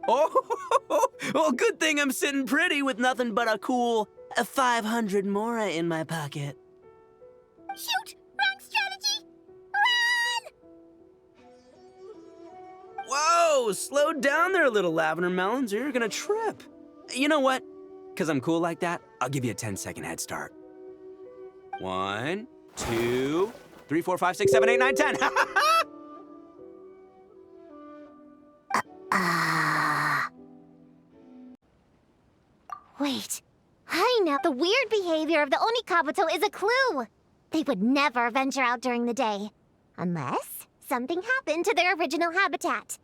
Oh, well, good thing I'm sitting pretty with nothing but a cool 500 mora in my pocket. Shoot! Wrong strategy! Run! Whoa, slow down there, little Lavender Melons, or you're gonna trip. You know what? Because I'm cool like that, I'll give you a 10-second head start. 1, 2, 3, 4, 5, 6, 7, 8, 9, 10. Wait, I know. The weird behavior of the Onikabuto is a clue. They would never venture out during the day, unless something happened to their original habitat.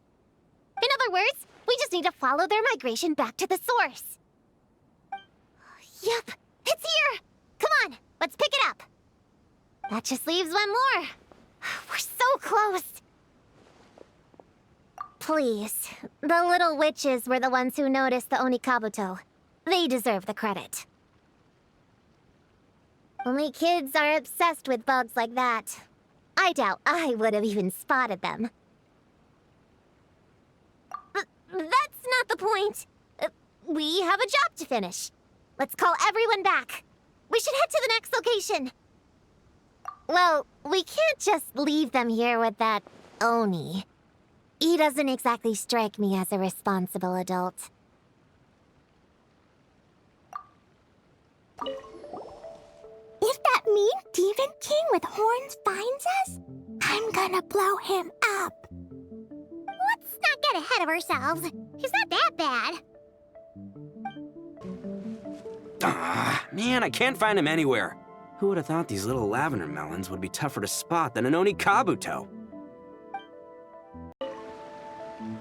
In other words, we just need to follow their migration back to the source. Yup, it's here! Come on, let's pick it up. That just leaves one more. We're so close. Please, the little witches were the ones who noticed the Onikabuto. They deserve the credit. Only kids are obsessed with bugs like that. I doubt I would have even spotted them. That's not the point. We have a job to finish. Let's call everyone back. We should head to the next location. Well, we can't just leave them here with that Oni. He doesn't exactly strike me as a responsible adult. If that mean demon king with horns finds us, I'm gonna blow him up. Let's not get ahead of ourselves. He's not that bad. Man, I can't find him anywhere. Who would have thought these little lavender melons would be tougher to spot than an Onikabuto?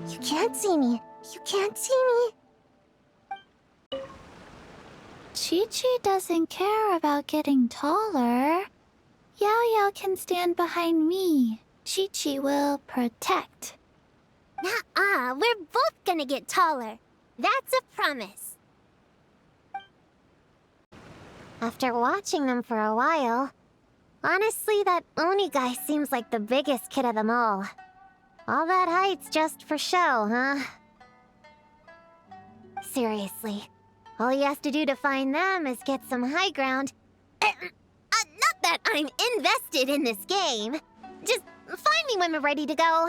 You can't see me. You can't see me. Chi-Chi doesn't care about getting taller. Yao can stand behind me. Chi-Chi will protect. Nuh-uh, we're both gonna get taller. That's a promise. After watching them for a while, honestly, that Oni guy seems like the biggest kid of them all. All that height's just for show, huh? Seriously, all he has to do to find them is get some high ground. Not that I'm invested in this game. Just find me when we're ready to go.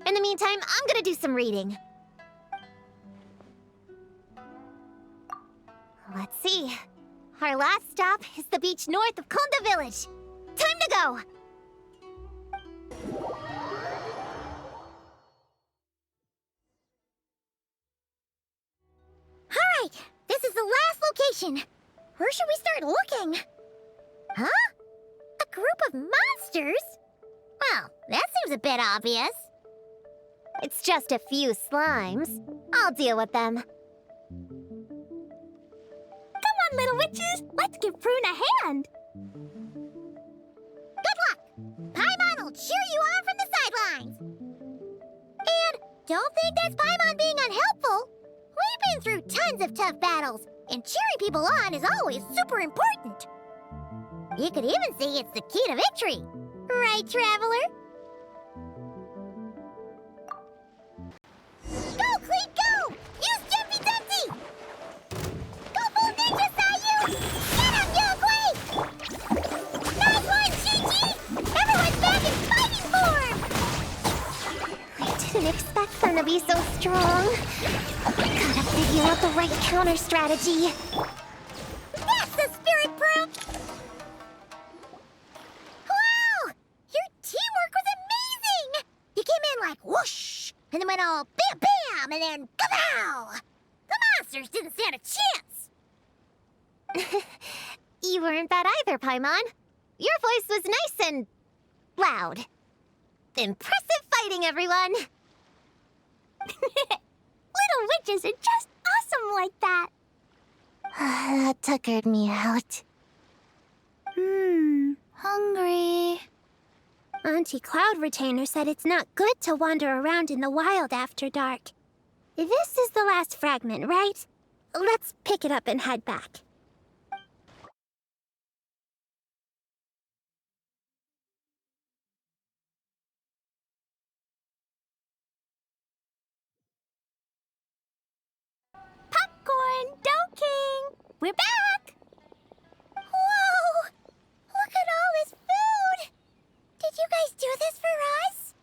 In the meantime, I'm gonna do some reading. Let's see. Our last stop is the beach north of Konda Village. Time to go! Alright, this is the last location. Where should we start looking? Huh? A group of monsters? Well, that seems a bit obvious. It's just a few slimes. I'll deal with them. Come on, little witches, let's give Prune a hand. Good luck! Paimon will cheer you on from the sidelines. And don't think that's Paimon being unhelpful. We've been through tons of tough battles, and cheering people on is always super important. You could even say it's the key to victory. Right, Traveler? Go, Cleat, go! Use Jumpy Dumpty! Go full ninja, Sayu! Get him, Yokway! Nice one, Chi-Chi! Everyone's back in fighting form! I didn't expect them to be so strong. Gotta figure out the right counter strategy. That's the spirit, Prune! Wow! Your teamwork was amazing! You came in like whoosh, and then went all bam bam, and then kapow! The monsters didn't stand a chance! You weren't bad either, Paimon. Your voice was nice and loud. Impressive fighting, everyone! Little witches are just awesome like that. That tuckered me out. Hungry. Auntie Cloud Retainer said it's not good to wander around in the wild after dark. This is the last fragment, right? Let's pick it up and head back. Popcorn, Dough King, we're back. Whoa! Look at all this food! Did you guys do this for us?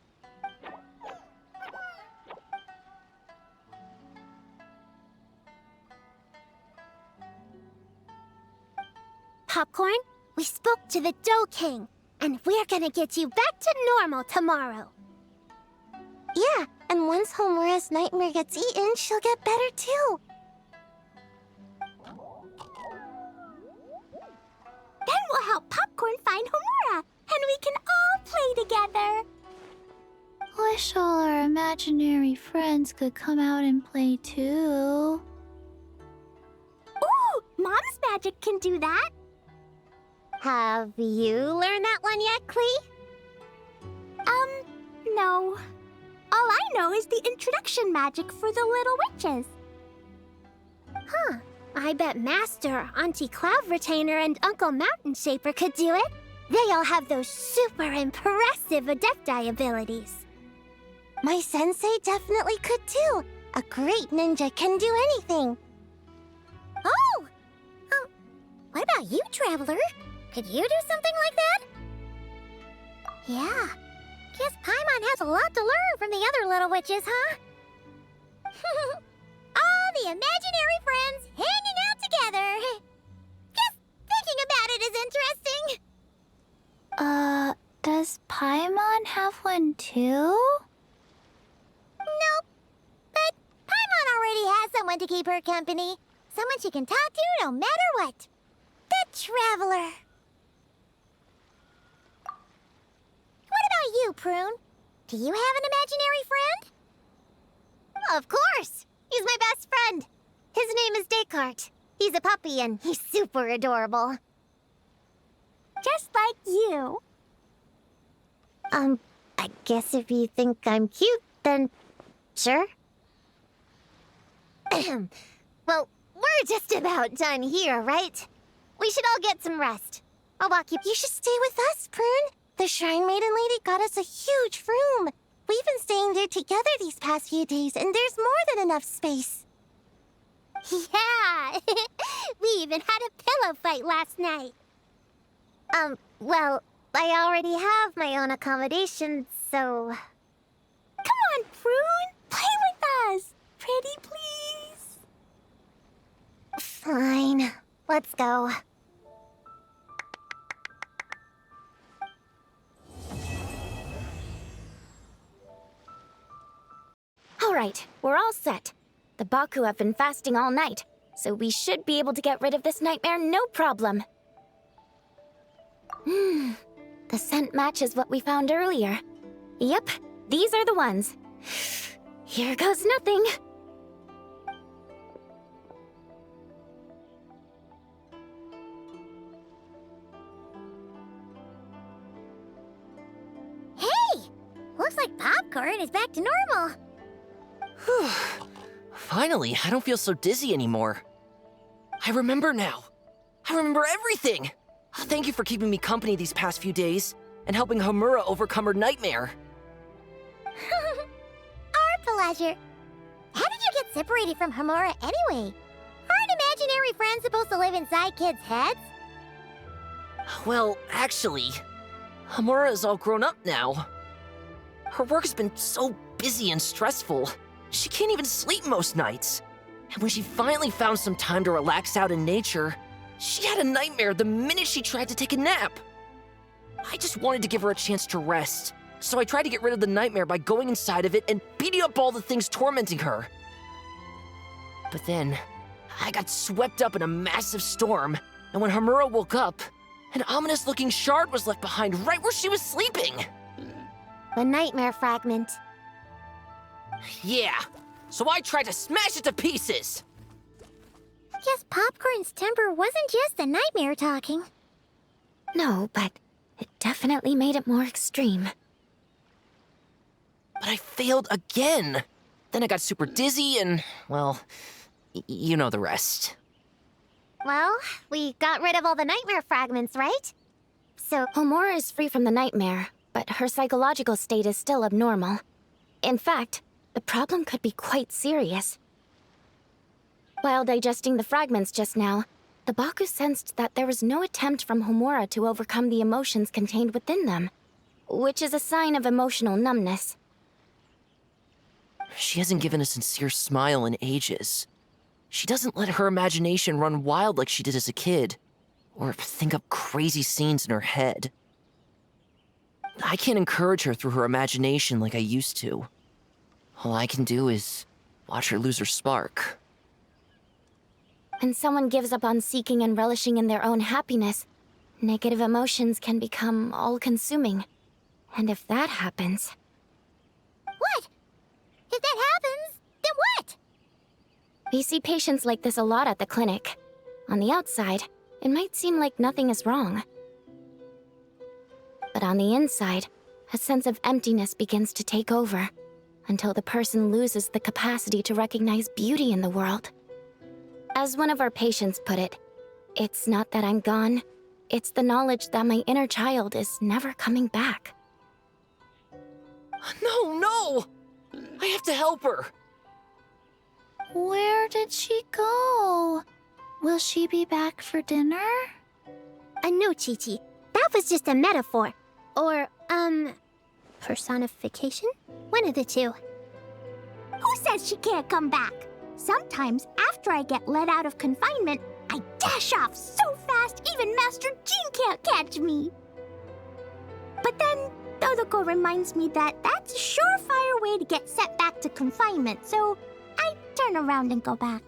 Popcorn, we spoke to the Dough King. And we're gonna get you back to normal tomorrow. Yeah, and once Homura's nightmare gets eaten, she'll get better too. Then we'll help Popcorn find Homura, and we can all play together. Wish all our imaginary friends could come out and play too. Ooh, Mom's magic can do that. Have you learned that one yet, Klee? No. All I know is the introduction magic for the little witches. Huh. I bet Master, Auntie Cloud Retainer, and Uncle Mountain Shaper could do it. They all have those super impressive Adepti abilities. My sensei definitely could too. A great ninja can do anything. Oh! What about you, Traveler? Could you do something like that? Yeah. Guess Paimon has a lot to learn from the other little witches, huh? All the imaginary friends hanging out together. Just thinking about it is interesting. Does Paimon have one too? Nope. But Paimon already has someone to keep her company. Someone she can talk to no matter what. The Traveler. What about you, Prune? Do you have an imaginary friend? Of course! He's my best friend. His name is Descartes. He's a puppy and he's super adorable. Just like you. I guess if you think I'm cute, then sure. Well, we're just about done here, right? We should all get some rest. I'll walk you. You should stay with us, Prune. The Shrine Maiden Lady got us a huge room. We've been staying there together these past few days, and there's more than enough space. Yeah! We even had a pillow fight last night. Well, I already have my own accommodation, so... Come on, Prune. Play with us. Pretty please. Fine. Let's go. All right, we're all set. The Baku have been fasting all night, so we should be able to get rid of this nightmare no problem. The scent matches what we found earlier. Yep, these are the ones. Here goes nothing. Hey! Looks like Popcorn is back to normal. Whew. Finally, I don't feel so dizzy anymore. I remember now. I remember everything. Thank you for keeping me company these past few days and helping Homura overcome her nightmare. Our pleasure. How did you get separated from Homura anyway? Aren't imaginary friends supposed to live inside kids' heads? Well, actually, Homura is all grown up now. Her work has been so busy and stressful. She can't even sleep most nights. And when she finally found some time to relax out in nature, she had a nightmare the minute she tried to take a nap. I just wanted to give her a chance to rest, so I tried to get rid of the nightmare by going inside of it and beating up all the things tormenting her. But then, I got swept up in a massive storm, and when Homura woke up, an ominous-looking shard was left behind right where she was sleeping. The nightmare fragment. Yeah, so I tried to smash it to pieces. Guess Popcorn's temper wasn't just the nightmare talking. No, but it definitely made it more extreme. But I failed again. Then I got super dizzy and, well, you know the rest. Well, we got rid of all the nightmare fragments, right? So, Homura is free from the nightmare, but her psychological state is still abnormal. In fact, the problem could be quite serious. While digesting the fragments just now, the Baku sensed that there was no attempt from Homura to overcome the emotions contained within them, which is a sign of emotional numbness. She hasn't given a sincere smile in ages. She doesn't let her imagination run wild like she did as a kid, or think up crazy scenes in her head. I can't encourage her through her imagination like I used to. All I can do is watch her lose her spark. When someone gives up on seeking and relishing in their own happiness, negative emotions can become all-consuming. And if that happens... What? If that happens, then what? We see patients like this a lot at the clinic. On the outside, it might seem like nothing is wrong. But on the inside, a sense of emptiness begins to take over, until the person loses the capacity to recognize beauty in the world. As one of our patients put it, it's not that I'm gone, it's the knowledge that my inner child is never coming back. No! I have to help her! Where did she go? Will she be back for dinner? No, Chi-Chi. That was just a metaphor. Or, personification? One of the two. Who says she can't come back? Sometimes, after I get let out of confinement, I dash off so fast even Master Jean can't catch me. But then, Dodoko reminds me that that's a surefire way to get sent back to confinement, so I turn around and go back.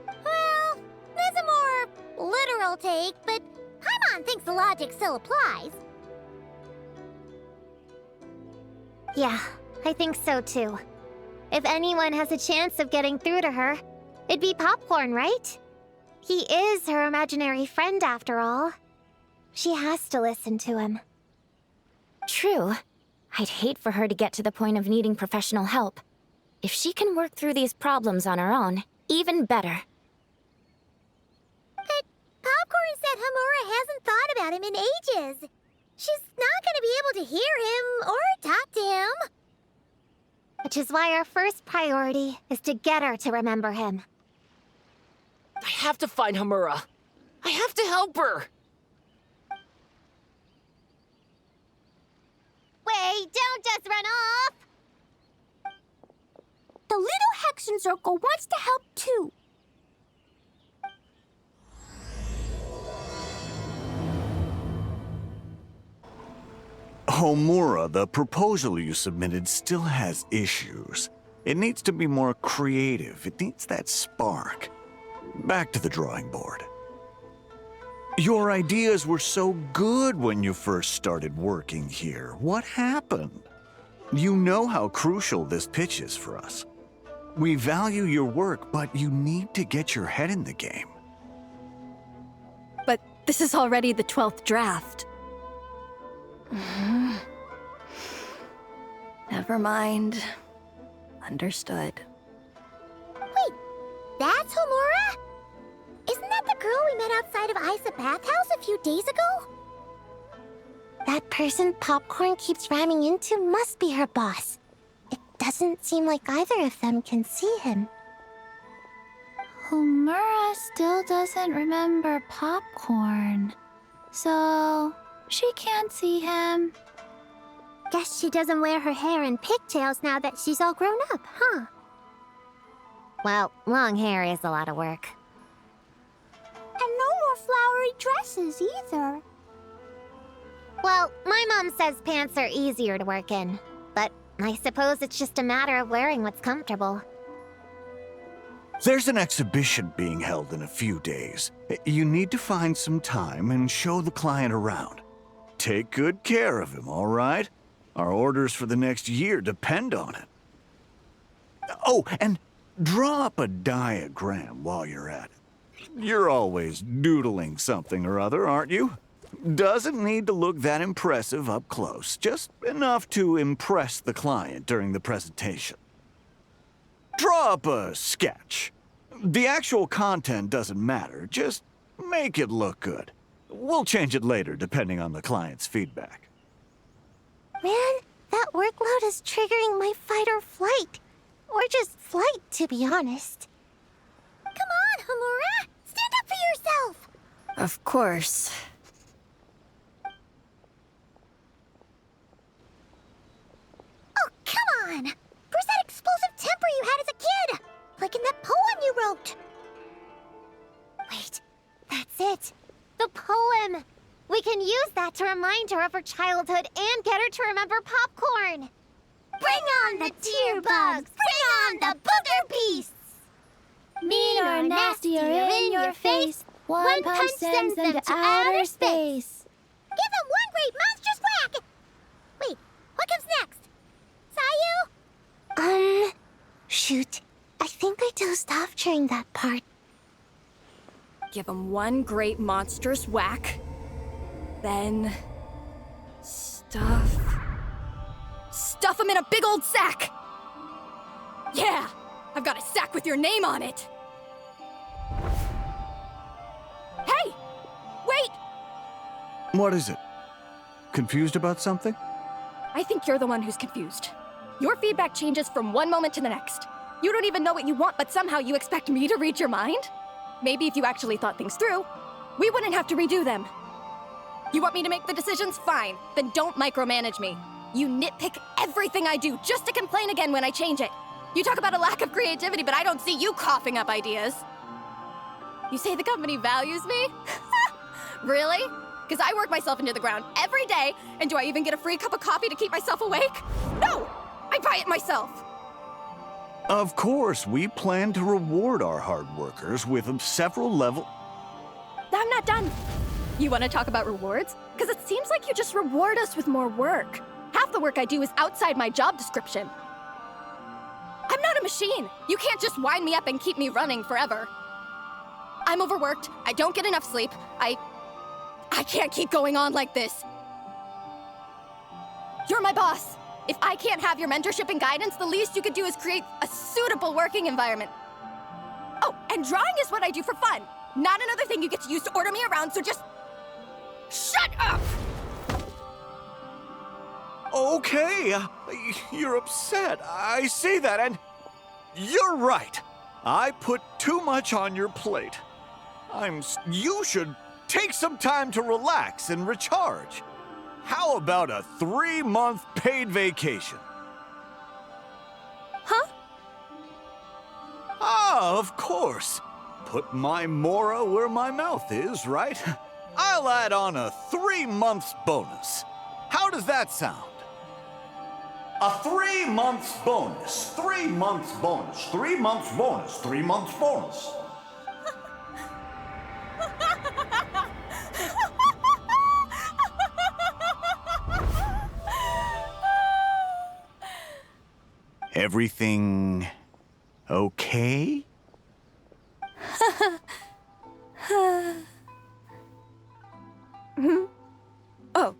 Well, that's a more literal take, but Paimon thinks the logic still applies. Yeah, I think so too. If anyone has a chance of getting through to her, it'd be Popcorn, right? He is her imaginary friend after all. She has to listen to him. True. I'd hate for her to get to the point of needing professional help. If she can work through these problems on her own, even better. But Popcorn said Hamura hasn't thought about him in ages. She's not gonna be able to hear him or talk to him. Which is why our first priority is to get her to remember him. I have to find Hamura. I have to help her! Wait, don't just run off! The little Hexen Circle wants to help too. Homura, the proposal you submitted still has issues. It needs to be more creative. It needs that spark. Back to the drawing board. Your ideas were so good when you first started working here. What happened? You know how crucial this pitch is for us. We value your work, but you need to get your head in the game. But this is already the 12th draft. Never mind. Understood. Wait, that's Homura? Isn't that the girl we met outside of Isa Bathhouse a few days ago? That person Popcorn keeps ramming into must be her boss. It doesn't seem like either of them can see him. Homura still doesn't remember Popcorn. So, she can't see him. Guess she doesn't wear her hair in pigtails now that she's all grown up, huh? Well, long hair is a lot of work. And no more flowery dresses either. Well, my mom says pants are easier to work in, but I suppose it's just a matter of wearing what's comfortable. There's an exhibition being held in a few days. You need to find some time and show the client around. Take good care of him, all right? Our orders for the next year depend on it. Oh, and draw up a diagram while you're at it. You're always doodling something or other, aren't you? Doesn't need to look that impressive up close, just enough to impress the client during the presentation. Draw up a sketch. The actual content doesn't matter, just make it look good. We'll change it later depending on the client's feedback. Man, that workload is triggering my fight or flight. Or just flight, to be honest. Come on, Homura! Stand up for yourself! Of course. Oh, come on! Where's that explosive temper you had as a kid? Like in that poem you wrote. Wait, that's it. The poem! We can use that to remind her of her childhood and get her to remember popcorn. Bring on the tear bugs! Bring on the booger beasts! Mean or nasty or in your face, one punch sends them to outer space. Give them one great monstrous whack! Wait, what comes next? Sayu? Shoot. I think I dozed off during that part. Give him one great monstrous whack. Then... Stuff him in a big old sack! Yeah! I've got a sack with your name on it! Hey! Wait! What is it? Confused about something? I think you're the one who's confused. Your feedback changes from one moment to the next. You don't even know what you want, but somehow you expect me to read your mind? Maybe if you actually thought things through, we wouldn't have to redo them. You want me to make the decisions? Fine. Then don't micromanage me. You nitpick everything I do just to complain again when I change it. You talk about a lack of creativity, but I don't see you coughing up ideas. You say the company values me? Really? Because I work myself into the ground every day, and do I even get a free cup of coffee to keep myself awake? No! I buy it myself! Of course, we plan to reward our hard workers with several level... I'm not done. You want to talk about rewards? Because it seems like you just reward us with more work. Half the work I do is outside my job description. I'm not a machine. You can't just wind me up and keep me running forever. I'm overworked. I don't get enough sleep. I can't keep going on like this. You're my boss. If I can't have your mentorship and guidance, the least you could do is create a suitable working environment. Oh, and drawing is what I do for fun. Not another thing you get to use to order me around, so just... shut up! Okay, you're upset. I see that, and you're right. I put too much on your plate. You should take some time to relax and recharge. How about a 3-month paid vacation? Huh? Ah, of course. Put my mora where my mouth is, right? I'll add on a 3 months bonus. How does that sound? A 3 months bonus, 3 months bonus, 3 months bonus, 3 months bonus. Everything okay? Oh,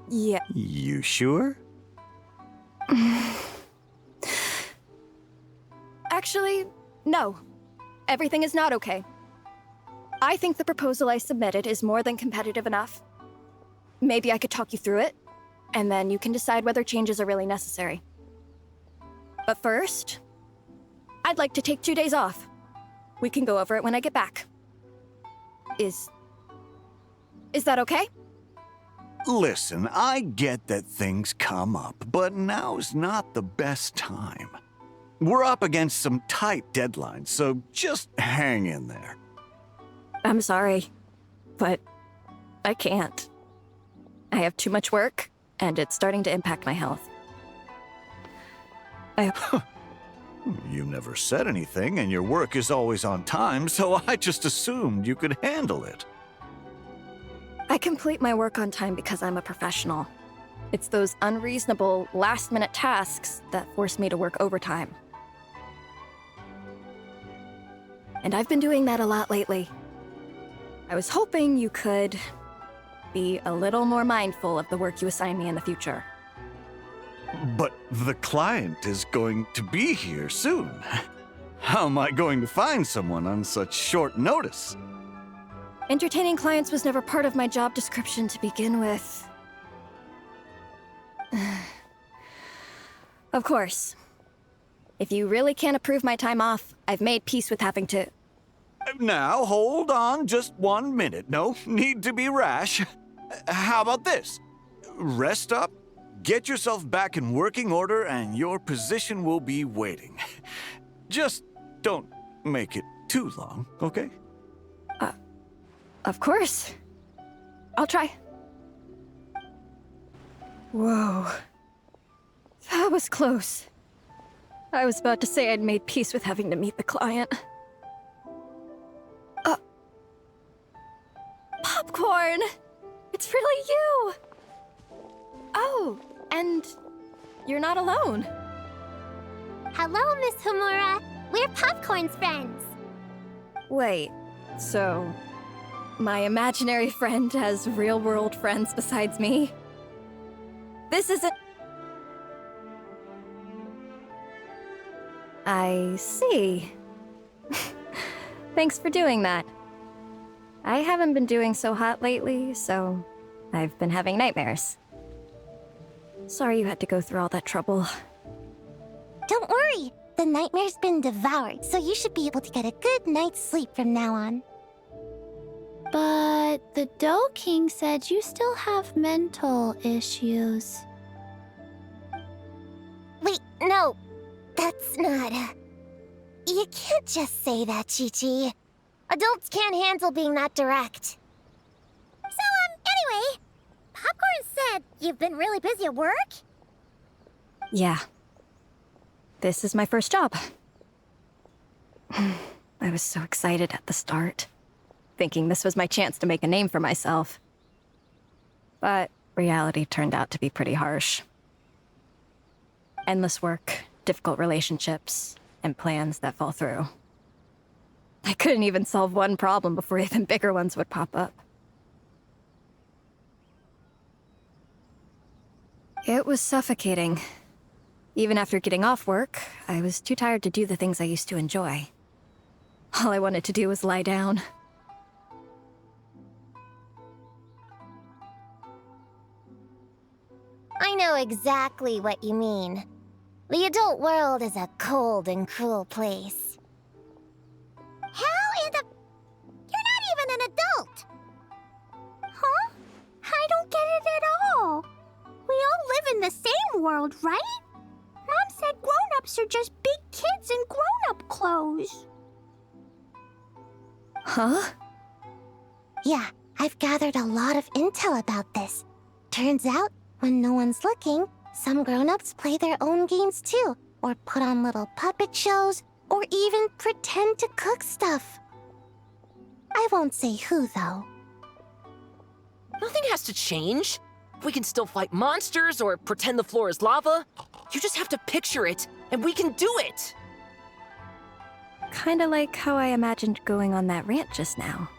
yeah. You sure? Actually, no. Everything is not okay. I think the proposal I submitted is more than competitive enough. Maybe I could talk you through it, and then you can decide whether changes are really necessary. But first, I'd like to take 2 days off. We can go over it when I get back. Is that okay? Listen, I get that things come up, but now's not the best time. We're up against some tight deadlines, so just hang in there. I'm sorry, but I can't. I have too much work, and it's starting to impact my health. You never said anything, and your work is always on time, so I just assumed you could handle it. I complete my work on time because I'm a professional. It's those unreasonable, last-minute tasks that force me to work overtime. And I've been doing that a lot lately. I was hoping you could be a little more mindful of the work you assign me in the future. But the client is going to be here soon. How am I going to find someone on such short notice? Entertaining clients was never part of my job description to begin with. Of course. If you really can't approve my time off, I've made peace with having to... Now, hold on just 1 minute. No need to be rash. How about this? Rest up, get yourself back in working order, and your position will be waiting. Just don't make it too long, okay? Of course. I'll try. Whoa. That was close. I was about to say I'd made peace with having to meet the client. Popcorn! It's really you! Oh, and you're not alone. Hello, Miss Homura. We're Popcorn's friends. Wait, so my imaginary friend has real-world friends besides me? This isn't... I see. Thanks for doing that. I haven't been doing so hot lately, so I've been having nightmares. Sorry you had to go through all that trouble. Don't worry. The nightmare's been devoured, so you should be able to get a good night's sleep from now on. But the Dough King said you still have mental issues. Wait, no. That's not... You can't just say that, Chi-Chi. Adults can't handle being that direct. So, anyway, Popcorn said you've been really busy at work? Yeah. This is my first job. I was so excited at the start, thinking this was my chance to make a name for myself. But reality turned out to be pretty harsh. Endless work, difficult relationships, and plans that fall through. I couldn't even solve one problem before even bigger ones would pop up. It was suffocating. Even after getting off work, I was too tired to do the things I used to enjoy. All I wanted to do was lie down. I know exactly what you mean. The adult world is a cold and cruel place. How in the... You're not even an adult! Huh? I don't get it at all. We all live in the same world, right? Mom said grown-ups are just big kids in grown-up clothes. Huh? Yeah, I've gathered a lot of intel about this. Turns out, when no one's looking, some grown-ups play their own games too, or put on little puppet shows, or even pretend to cook stuff. I won't say who, though. Nothing has to change. We can still fight monsters or pretend the floor is lava. You just have to picture it, and we can do it! Kinda like how I imagined going on that rant just now.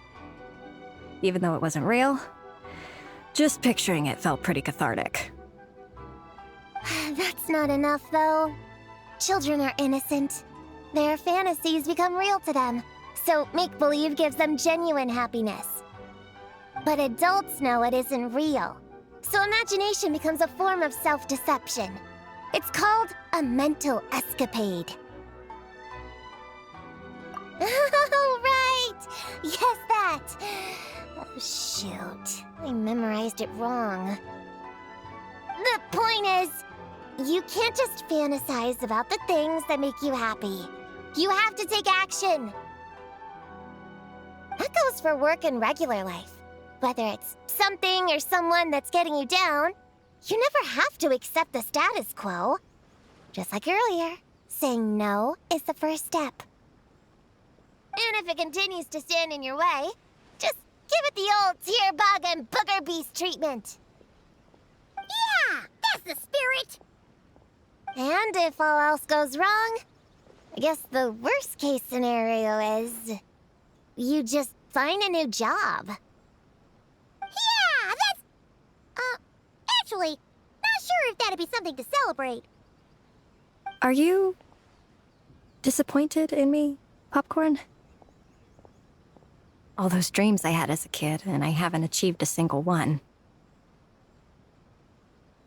Even though it wasn't real, just picturing it felt pretty cathartic. That's not enough, though. Children are innocent. Their fantasies become real to them, so make-believe gives them genuine happiness. But adults know it isn't real, so imagination becomes a form of self-deception. It's called a mental escapade. Oh, right! Yes, that! Oh, shoot. I memorized it wrong. The point is, you can't just fantasize about the things that make you happy. You have to take action. That goes for work and regular life. Whether it's something or someone that's getting you down, you never have to accept the status quo. Just like earlier, saying no is the first step. And if it continues to stand in your way, just give it the old tear bug and booger beast treatment. Yeah, that's the spirit! And if all else goes wrong, I guess the worst case scenario is you just find a new job. Yeah, that's... actually, not sure if that'd be something to celebrate. Are you disappointed in me, Popcorn? All those dreams I had as a kid, and I haven't achieved a single one.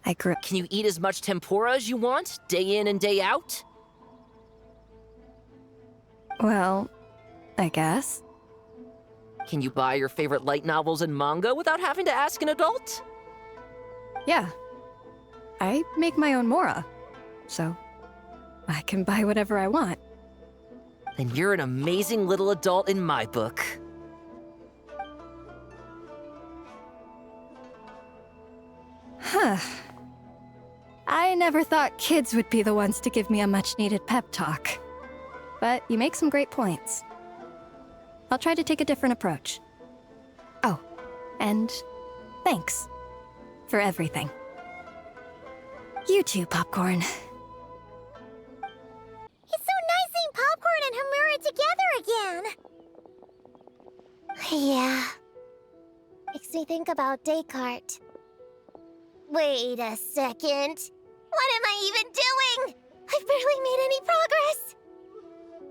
I grew up... Can you eat as much tempura as you want, day in and day out? Well, I guess. Can you buy your favorite light novels and manga without having to ask an adult? Yeah. I make my own mora, so I can buy whatever I want. Then you're an amazing little adult in my book. I never thought kids would be the ones to give me a much-needed pep talk. But you make some great points. I'll try to take a different approach. Oh, and thanks for everything. You too, Popcorn. It's so nice seeing Popcorn and Hamura together again. Yeah. Makes me think about Descartes. Wait a second. What am I even doing? I've barely made any progress.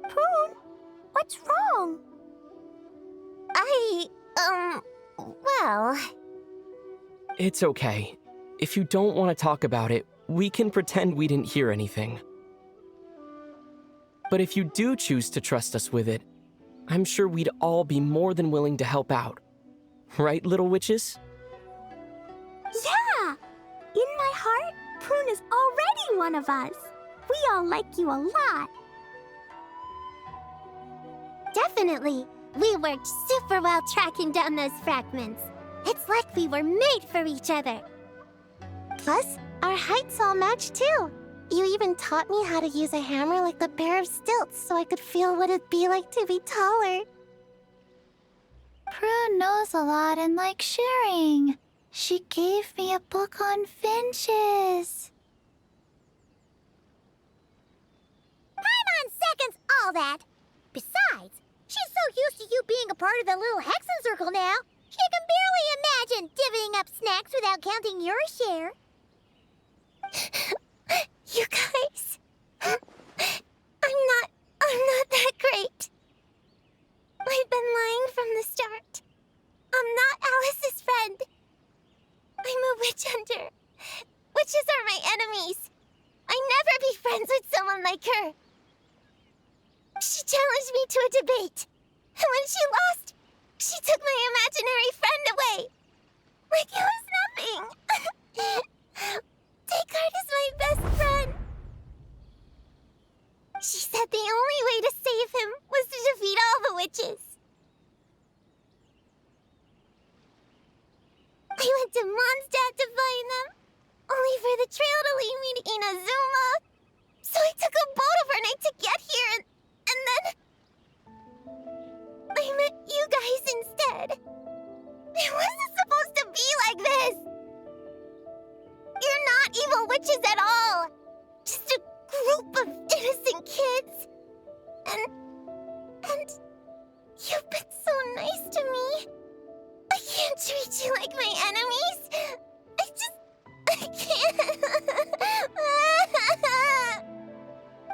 Prune, what's wrong? Well... It's okay. If you don't want to talk about it, we can pretend we didn't hear anything. But if you do choose to trust us with it, I'm sure we'd all be more than willing to help out. Right, little witches? Yeah! In my heart, Prune is already one of us. We all like you a lot. Definitely. We worked super well tracking down those fragments. It's like we were made for each other. Plus, our heights all match too. You even taught me how to use a hammer like a pair of stilts so I could feel what it'd be like to be taller. Prune knows a lot and likes sharing. She gave me a book on finches. Paimon seconds all that. Besides, she's so used to you being a part of the little Hexen Circle now, she can barely imagine divvying up snacks without counting your share. You guys, I'm not that great. I've been lying from the start. I'm not Alice's friend. I'm a witch hunter. Witches are my enemies. I'd never be friends with someone like her. She challenged me to a debate, and when she lost, she took my imaginary friend away. Like it was nothing. Descartes is my best friend. She said the only way to save him was to defeat all the witches. I went to Mondstadt to find them, only for the trail to lead me to Inazuma. So I took a boat overnight to get here, and then... I met you guys instead. It wasn't supposed to be like this. You're not evil witches at all. Just a group of innocent kids. And you've been so nice to me. I can't treat you like my enemies. I can't.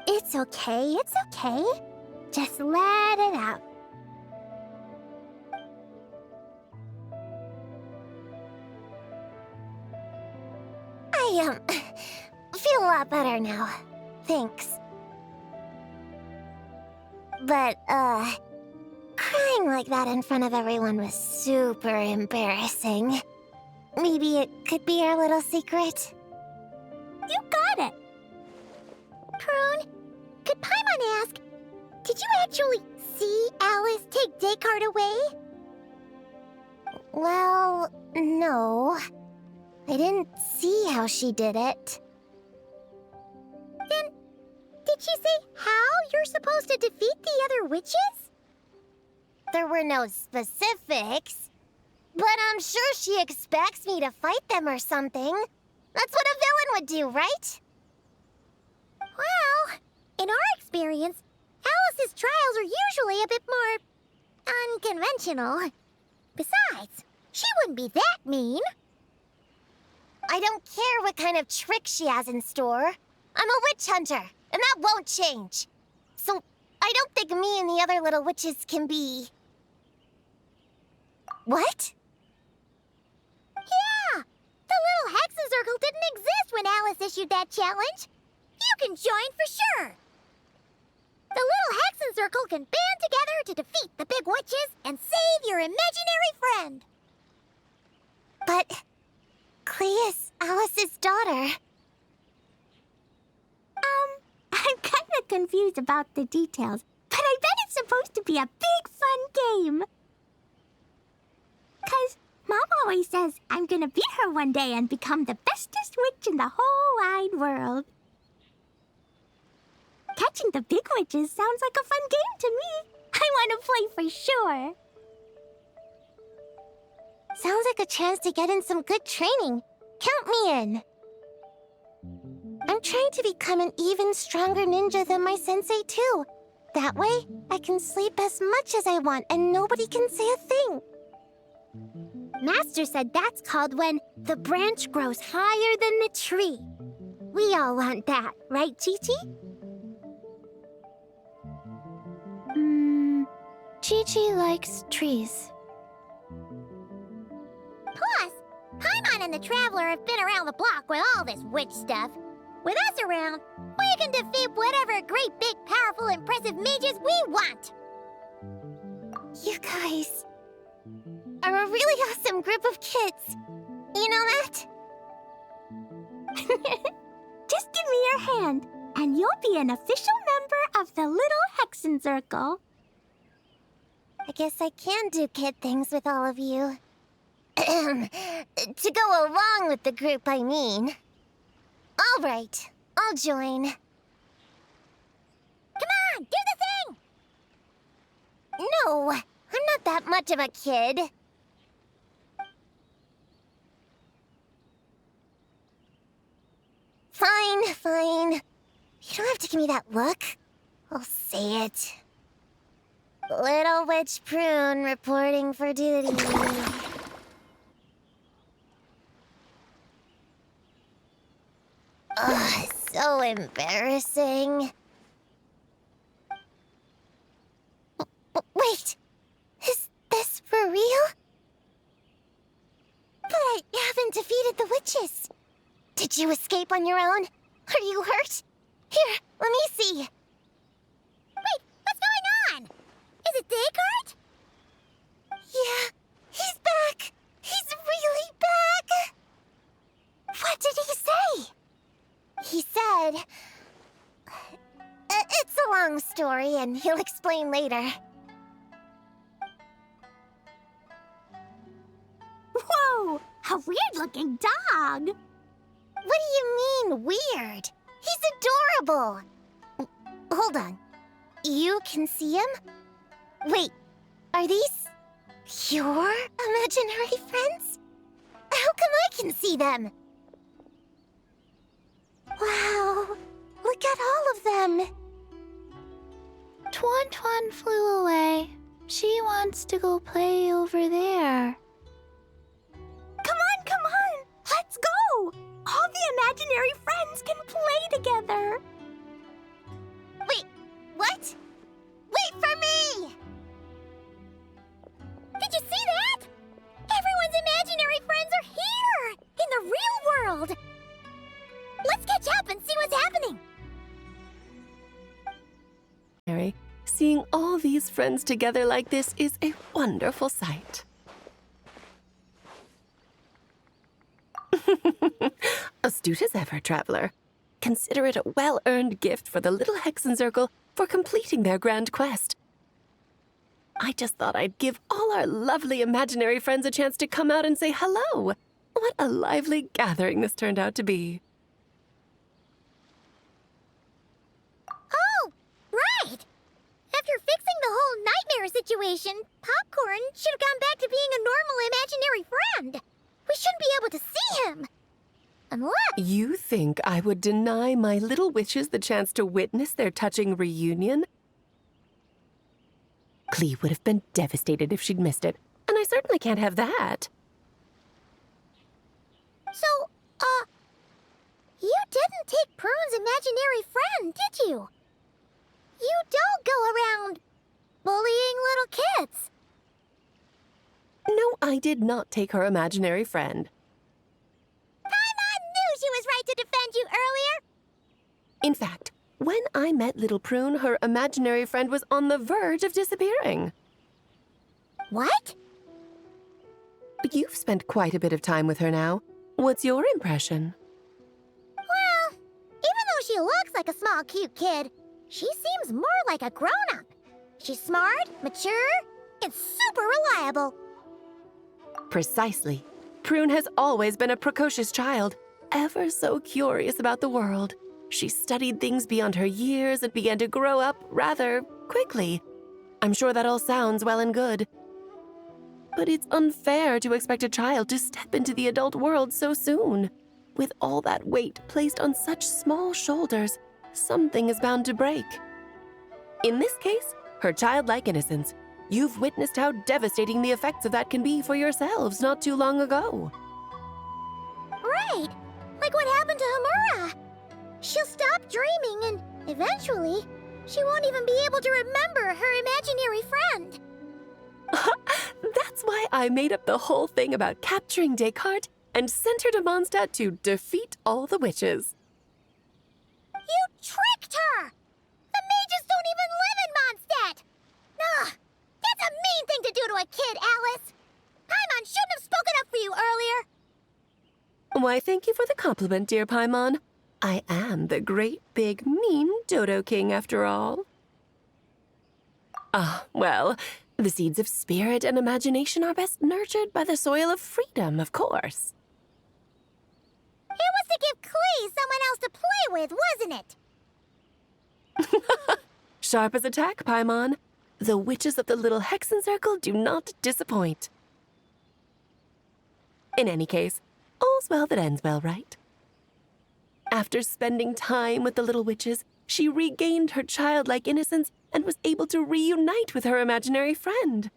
It's okay, it's okay. Just let it out. I, feel a lot better now. Thanks. But, crying like that in front of everyone was super embarrassing. Maybe it could be our little secret? You got it. Prune, could Paimon ask, did you actually see Alice take Descartes away? Well, no. I didn't see how she did it. Then, did she say how you're supposed to defeat the other witches? There were no specifics, but I'm sure she expects me to fight them or something. That's what a villain would do, right? Well, in our experience, Alice's trials are usually a bit more unconventional. Besides, she wouldn't be that mean. I don't care what kind of trick she has in store. I'm a witch hunter, and that won't change. So, I don't think me and the other little witches can be... What? Yeah! The little Hexen Circle didn't exist when Alice issued that challenge. You can join for sure. The little Hexen Circle can band together to defeat the big witches and save your imaginary friend. But... Clea's Alice's daughter. I'm kind of confused about the details, but I bet it's supposed to be a big fun game. 'Cause Mom always says I'm gonna beat her one day and become the bestest witch in the whole wide world. Catching the big witches sounds like a fun game to me. I want to play for sure. Sounds like a chance to get in some good training. Count me in. I'm trying to become an even stronger ninja than my sensei, too. That way, I can sleep as much as I want and nobody can say a thing. Master said that's called when the branch grows higher than the tree. We all want that, right, Chi-Chi? Chi-Chi likes trees. Plus, Paimon and the Traveler have been around the block with all this witch stuff. With us around, we can defeat whatever great, big, powerful, impressive mages we want. You guys are a really awesome group of kids. You know that? Just give me your hand, and you'll be an official member of the Little Hexen Circle. I guess I can do kid things with all of you. To go along with the group, I mean. All right, I'll join. Come on, do the thing! No, I'm not that much of a kid. Fine, fine. You don't have to give me that look. I'll say it. Little Witch Prune reporting for duty. Ugh, so embarrassing. Wait, is this for real? But I haven't defeated the witches. Did you escape on your own? Are you hurt? Here, let me see. Wait, what's going on? Is it Descartes? Yeah, he's back. He's really back. What did he say? He said... it's a long story, and he'll explain later. Whoa! A weird-looking dog! What do you mean, weird? He's adorable! Hold on. You can see him? Wait, are these your imaginary friends? How come I can see them? Wow, look at all of them. Tuan flew away. She wants to go play over there. Come on! Let's go! All the imaginary friends can play together! Wait, what? Wait for me! Did you see that? Everyone's imaginary friends are here! In the real world! Let's catch up and see what's happening! Seeing all these friends together like this is a wonderful sight. Astute as ever, Traveler. Consider it a well-earned gift for the Little Hexen Circle for completing their grand quest. I just thought I'd give all our lovely imaginary friends a chance to come out and say hello. What a lively gathering this turned out to be. Oh, right! After fixing the whole nightmare situation, Popcorn should have gone back to being a normal imaginary friend. We shouldn't be able to see him. Unless... You think I would deny my little witches the chance to witness their touching reunion? Clee would have been devastated if she'd missed it, and I certainly can't have that. So, you didn't take Prune's imaginary friend, did you? You don't go around bullying little kids. No, I did not take her imaginary friend. Paimon knew she was right to defend you earlier. In fact, when I met Little Prune, her imaginary friend was on the verge of disappearing. What? You've spent quite a bit of time with her now. What's your impression? Well, even though she looks like a small, cute kid, she seems more like a grown-up. She's smart, mature, and super reliable. Precisely. Prune has always been a precocious child, ever so curious about the world. She studied things beyond her years and began to grow up rather quickly. I'm sure that all sounds well and good. But it's unfair to expect a child to step into the adult world so soon. With all that weight placed on such small shoulders, something is bound to break. In this case, her childlike innocence. You've witnessed how devastating the effects of that can be for yourselves not too long ago. Right! Like what happened to Hamura. She'll stop dreaming and, eventually, she won't even be able to remember her imaginary friend. That's why I made up the whole thing about capturing Descartes and sent her to Mondstadt to defeat all the witches. You tricked her! The mages don't even live in Mondstadt! Ugh! That's a mean thing to do to a kid, Alice! Paimon shouldn't have spoken up for you earlier! Why, thank you for the compliment, dear Paimon. I am the great, big, mean Dodo King, after all. Well, the seeds of spirit and imagination are best nurtured by the soil of freedom, of course. It was to give Klee someone else to play with, wasn't it? Sharp as a tack, Paimon. The witches of the Little Hexen Circle do not disappoint. In any case, all's well that ends well, right? After spending time with the little witches, she regained her childlike innocence and was able to reunite with her imaginary friend.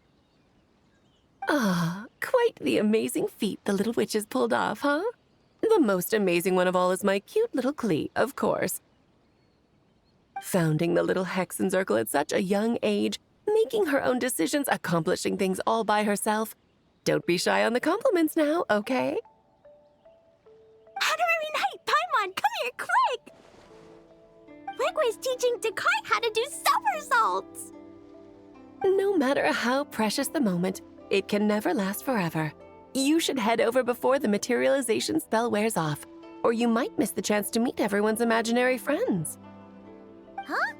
Quite the amazing feat the little witches pulled off, huh? The most amazing one of all is my cute little Klee, of course. Founding the Little Hexen Circle at such a young age, making her own decisions, accomplishing things all by herself. Don't be shy on the compliments now, okay? How to reunite? Paimon, come here, quick! Liquid's teaching Descartes how to do somersaults! No matter how precious the moment, it can never last forever. You should head over before the materialization spell wears off, or you might miss the chance to meet everyone's imaginary friends. Huh?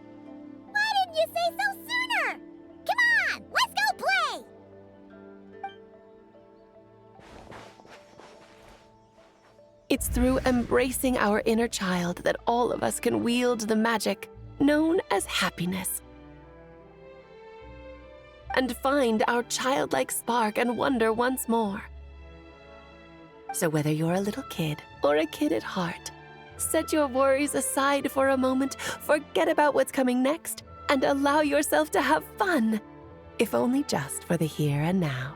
Why didn't you say so sooner? Come on, let's go play! It's through embracing our inner child that all of us can wield the magic known as happiness. And find our childlike spark and wonder once more. So whether you're a little kid or a kid at heart, set your worries aside for a moment, forget about what's coming next, and allow yourself to have fun, if only just for the here and now.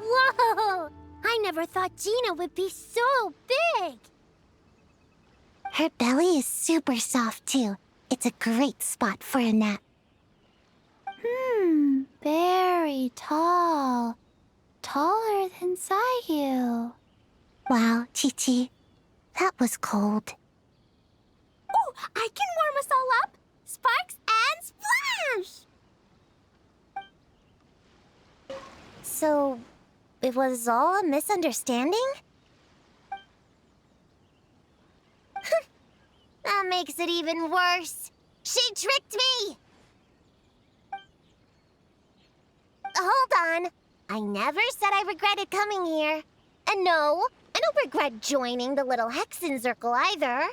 Whoa! I never thought Gina would be so big! Her belly is super soft, too. It's a great spot for a nap. Very tall. Taller than Sayu. Wow, Chi-Chi. That was cold. Oh, I can warm us all up! Sparks and splash! So, it was all a misunderstanding? That makes it even worse. She tricked me! Hold on. I never said I regretted coming here. And no, I don't regret joining the Little Hexen Circle either.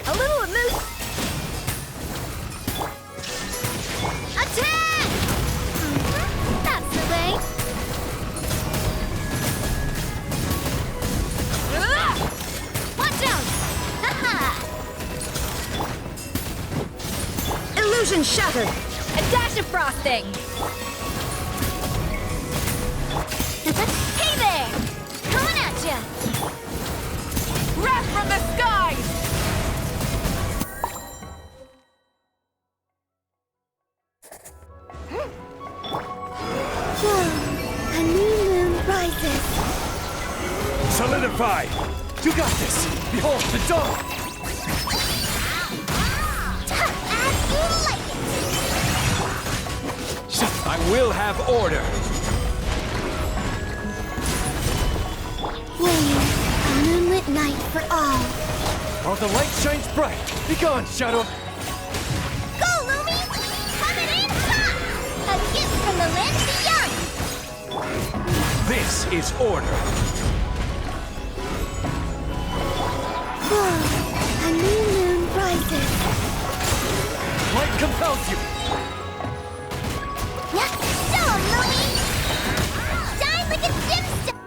A little moose. Attack! That's the way. Watch out! Haha! Illusion shattered. A dash of frosting. Hey there! Coming at ya! Wrath from the skies! You got this! Behold the dawn! As you like it! I will have order! Waiting, a moonlit night for all. While the light shines bright, be gone, Shadow! Go, Lumi! Coming in hot! A gift from the land beyond! This is order! A new moon rises. Light compels you! Show 'em, Lumi! Shine like a gemstone!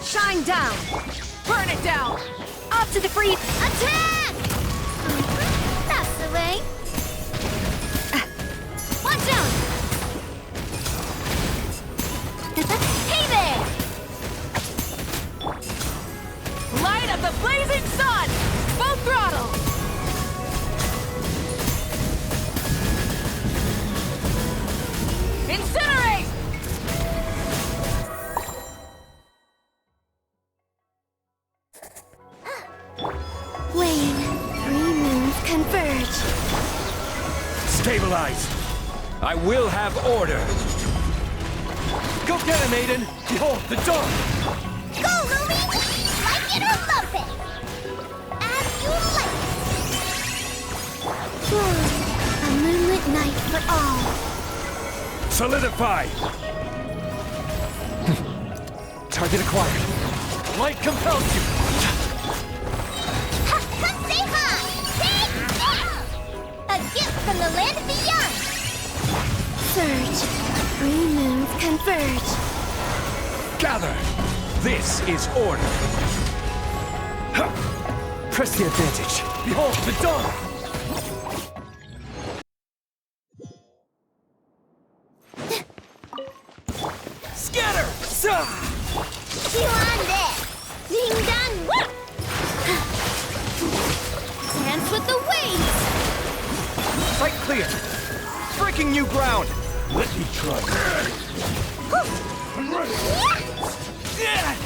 Shine down! Burn it down! Up to the free! Attack! That's the way. Watch out! Hey there! Light of the blazing sun! Full throttle! Incinerate! Wayne, 3 moons converge. Stabilize! I will have order! Go get him, Aiden! Behold the dawn! Go, Lumi! Like it or lump it! As you like it! A moonlit night for all. Solidify! Target acquired. Light compels you! Ha! Come say hi! Take this! A gift from the land beyond! Surge. 3 moons converge. Gather! This is order! Huh. Press the advantage! Behold the dawn! Scatter! Chew on this! Ding dong whoop! Dance with the waves! Sight clear! Breaking new ground! Let me try. Yeah!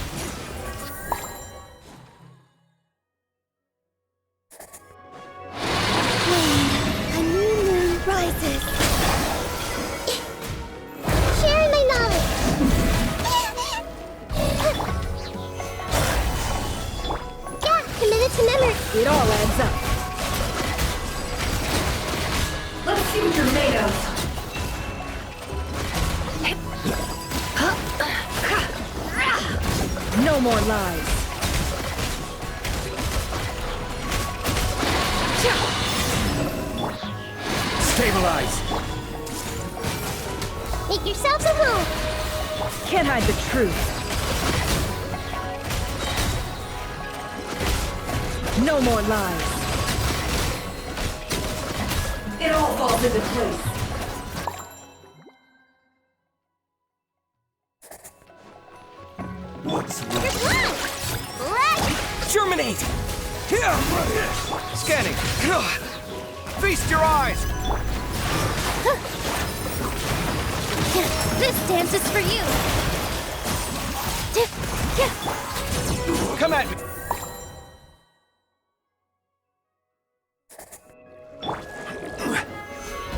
A new moon rises. Sharing my knowledge. Yeah, committed to memory. It all adds up. Let's see what you're made of. No more lies. Stabilize! Make yourselves a room. Can't hide the truth. No more lies. It all falls into place. What's You're blind. Right. Germinate! Here! Scanning! Feast your eyes! This dance is for you. Come at me!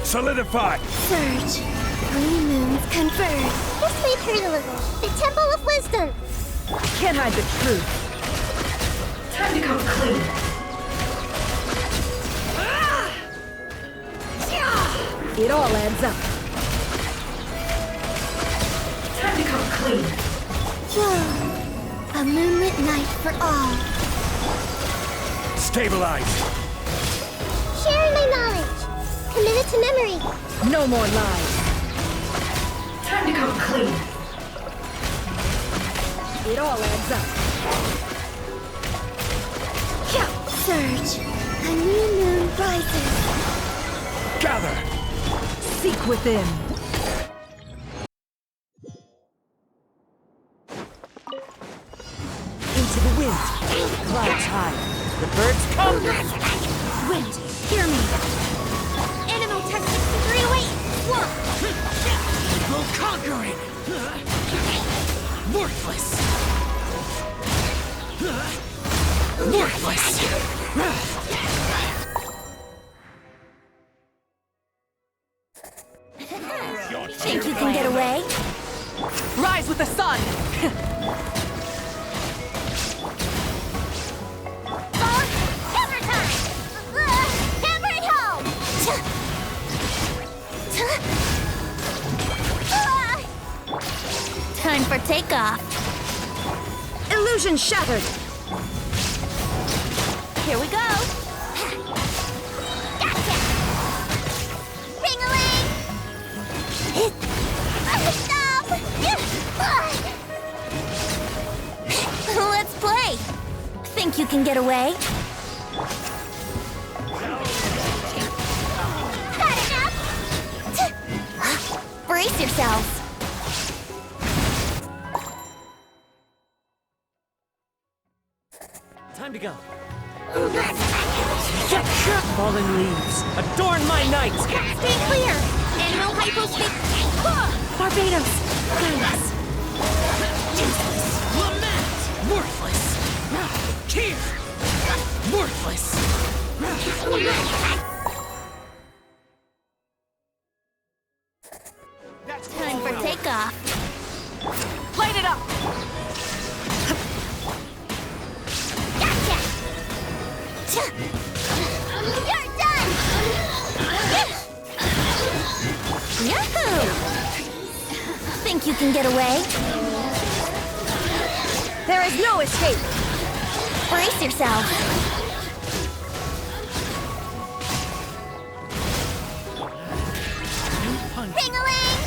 Solidify! Surge. 3 moons converge. This may hurt a little. The Temple of Wisdom. Can't hide the truth. Time to come clean. It all adds up. Time to come clean. Whoa. A moonlit night for all. Stabilize! Sharing my knowledge. Committed to memory. No more lies. Time to come clean. It all adds up. Surge. A new moon rises. Gather! Seek within. Into the wind. Clouds high. The birds come. Wind, hear me. Animal Tech 6308. Swamp. All-conquering! Worthless! Worthless! Think you can get away? Rise with the sun! Hammer time! Hammer it home! Time for takeoff. Illusion shattered! Here we go. Gotcha! Ring-a-ling! Stop! Let's play. Think you can get away? Got enough? Brace yourselves. Time to go. Fallen leaves, adorn my night! Stay clear! Animal hypospace. Barbados, kindness. Useless. Lament. Worthless. Tear. Worthless. Time for takeoff. Light it up! Gotcha! You're done! Yahoo! Think you can get away? There is no escape! Brace yourself. Ring-a-ling!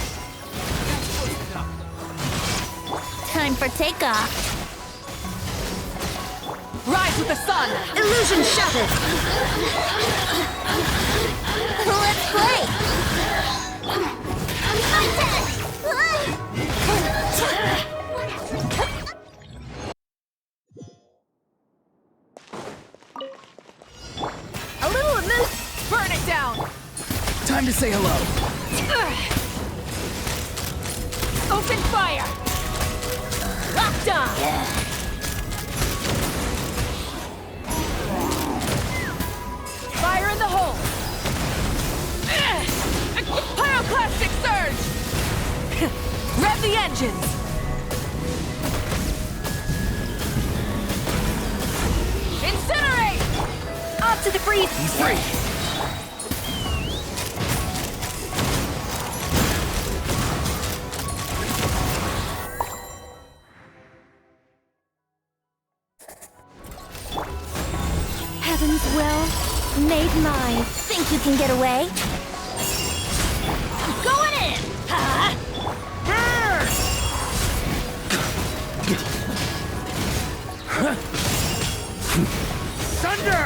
Time for takeoff. Rise with the sun! Illusion shattered! Let's play! A little amuse! Burn it down! Time to say hello. Open fire! Locked on! Fire in the hole! Pyroclastic surge! Rev the engines! Incinerate! Off to the freeze! He's free! Heaven's will made mine. Think you can get away? Going in! Huh? Thunder!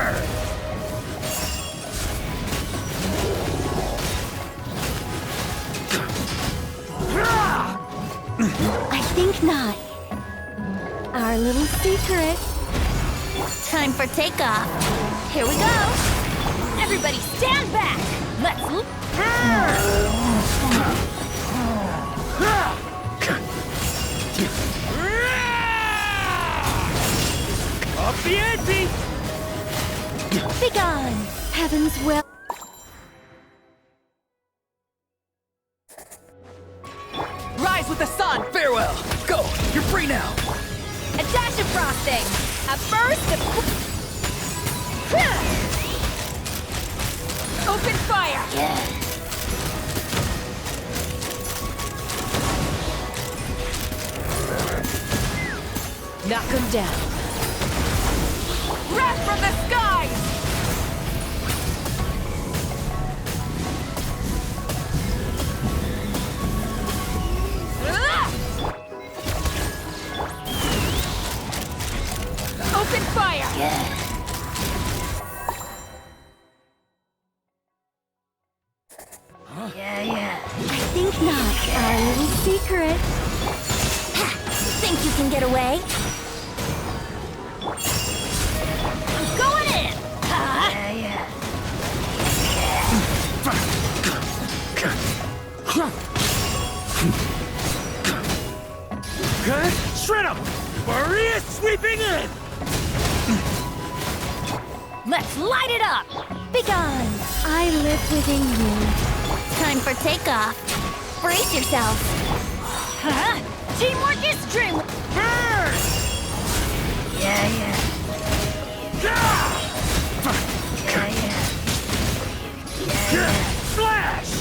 I think not. Our little secret. Time for takeoff. Here we go. Everybody stand back. Let's look. Up the ante! Begone. Heaven's will. Rise with the sun! Farewell! Go! You're free now! A dash of frosting. A burst of... Open fire! Knock him down. Wrath from the skies! Open fire! I think not. Our little secret. Think you can get away? Going in! Shred him! Maria sweeping in! Let's light it up! Begone! I live within you. Time for takeoff. Brace yourself. Huh? Teamwork is true! Burn! Yeah. Slash!